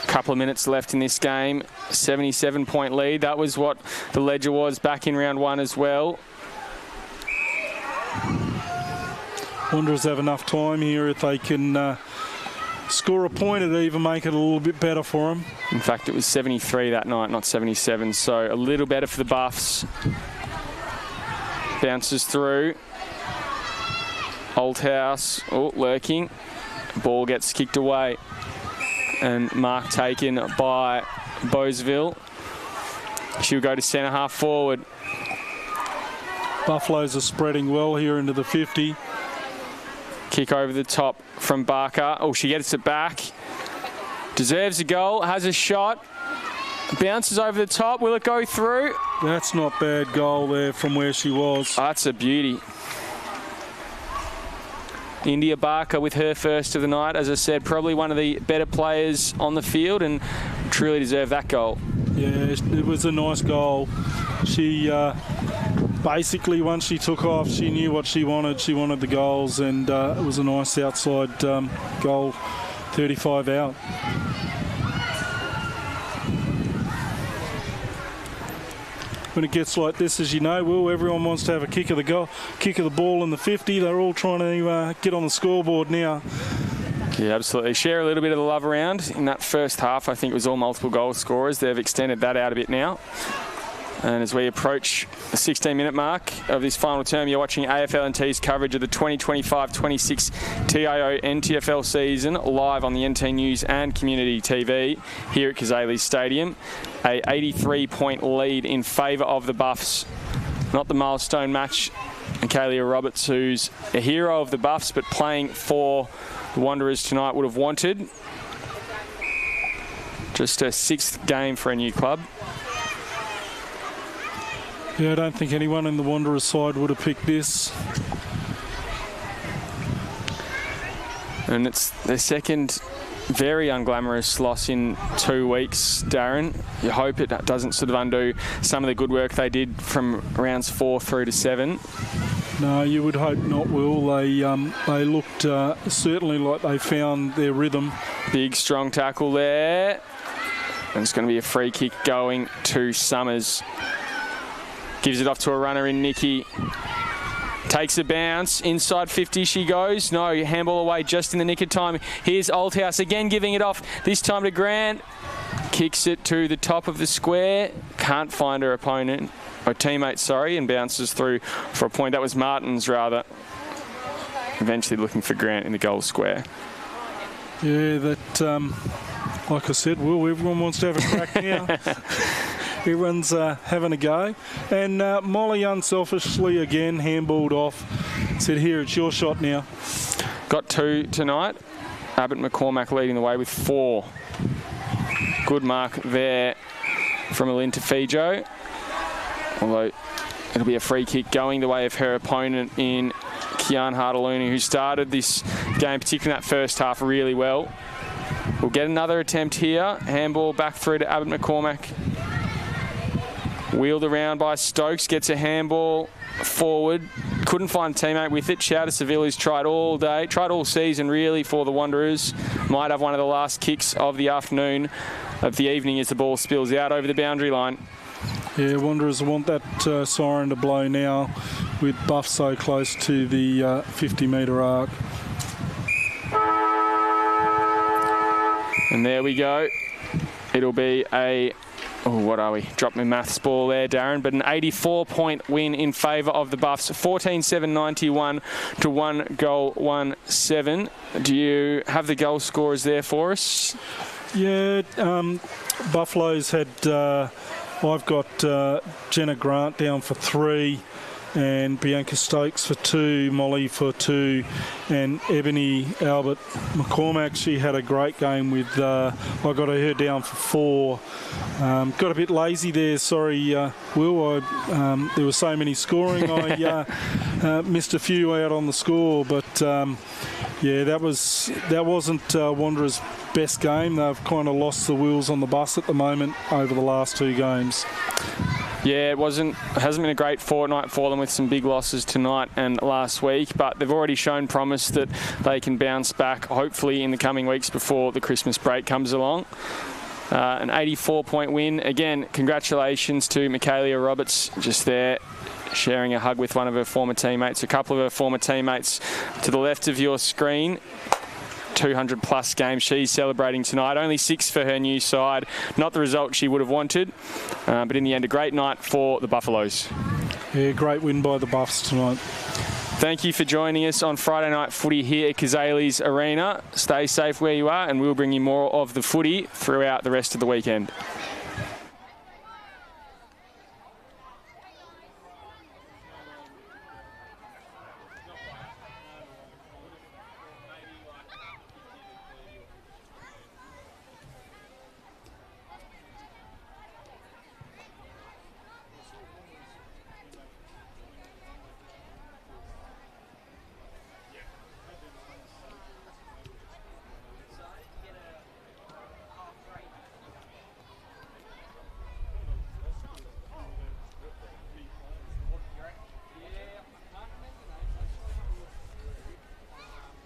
Couple of minutes left in this game. 77-point lead. That was what the ledger was back in round 1 as well. Wanderers have enough time here if they can score a point, it'd even make it a little bit better for them. In fact, it was 73 that night, not 77, so a little better for the Buffs. Bounces through. Oldhouse, lurking. Ball gets kicked away. And mark taken by Bowesville. She'll go to centre half forward. Buffaloes are spreading well here into the 50. Kick over the top from Barker. Oh, she gets it back. Deserves a goal, has a shot. Bounces over the top. Will it go through? That's not bad goal there from where she was. That's a beauty. India Barker with her first of the night. As I said, probably one of the better players on the field and truly deserved that goal. Yeah, it was a nice goal. She basically, once she took off, she knew what she wanted. She wanted the goals, and it was a nice outside goal, 35 out. When it gets like this, as you know, Will, everyone wants to have a kick of the ball in the 50. They're all trying to get on the scoreboard now. Yeah, absolutely. Share a little bit of the love around. In that first half, I think it was all multiple goal scorers. They've extended that out a bit now. And as we approach the 16-minute mark of this final term, you're watching AFL&T's coverage of the 2025-26 TIO NTFL season live on the NT News and Community TV here at Cazalys Stadium. A 83-point lead in favour of the Buffs. Not the milestone match. And Kaylia Roberts, who's a hero of the Buffs, but playing for the Wanderers tonight, would have wanted. Just a 6th game for a new club. Yeah, I don't think anyone in the Wanderers side would have picked this. And it's their second very unglamorous loss in 2 weeks, Darren. You hope it doesn't sort of undo some of the good work they did from rounds 4 through to 7. No, you would hope not, Will. They looked certainly like they found their rhythm. Big, strong tackle there. And it's going to be a free kick going to Summers. Gives it off to a runner in Nikki. Takes a bounce. Inside 50 she goes. No, handball away just in the nick of time. Here's Oldhouse again giving it off. This time to Grant. Kicks it to the top of the square. Can't find her opponent. Or teammate, sorry, and bounces through for a point. That was Martin's, rather. Eventually looking for Grant in the goal square. Yeah, that, like I said, Will, everyone wants to have a crack now. Everyone's having a go. And Molly unselfishly again handballed off. Said, here, it's your shot now. Got 2 tonight. Abbott McCormack leading the way with 4. Good mark there from Alinta Fijo. Although it'll be a free kick going the way of her opponent in Kian Hartaluni, who started this game, particularly in that first half, really well. We'll get another attempt here. Handball back through to Abbott McCormack. Wheeled around by Stokes, gets a handball forward. Couldn't find a teammate with it. Chowder Seville, who's tried all day, tried all season really for the Wanderers. Might have one of the last kicks of the afternoon, of the evening, as the ball spills out over the boundary line. Yeah, Wanderers want that siren to blow now with Buff so close to the 50-metre arc. And there we go. It'll be a... Oh, what are we? Dropped my maths ball there, Darren. But an 84-point win in favour of the Buffs. 14-7-91 to 1 goal, 1-7. Do you have the goal scorers there for us? Yeah, Buffaloes had... I've got Jenna Grant down for 3 and Bianca Stokes for 2, Molly for 2, and Ebony Albert McCormack. She had a great game with, I got her down for 4. Got a bit lazy there, sorry, Will. There were so many scoring, I missed a few out on the score, but yeah, that wasn't Wanderers' best game. They've kind of lost the wheels on the bus at the moment over the last 2 games. Yeah, it hasn't been a great fortnight for them with some big losses tonight and last week, but they've already shown promise that they can bounce back, hopefully in the coming weeks before the Christmas break comes along. an 84-point win. Again, congratulations to Michaelia Roberts, just there sharing a hug with one of her former teammates. A couple of her former teammates to the left of your screen. 200-plus games she's celebrating tonight. Only 6 for her new side. Not the result she would have wanted, but in the end, a great night for the Buffaloes. Yeah, great win by the Buffs tonight. Thank you for joining us on Friday Night Footy here at Cazalys Arena. Stay safe where you are, and we'll bring you more of the footy throughout the rest of the weekend.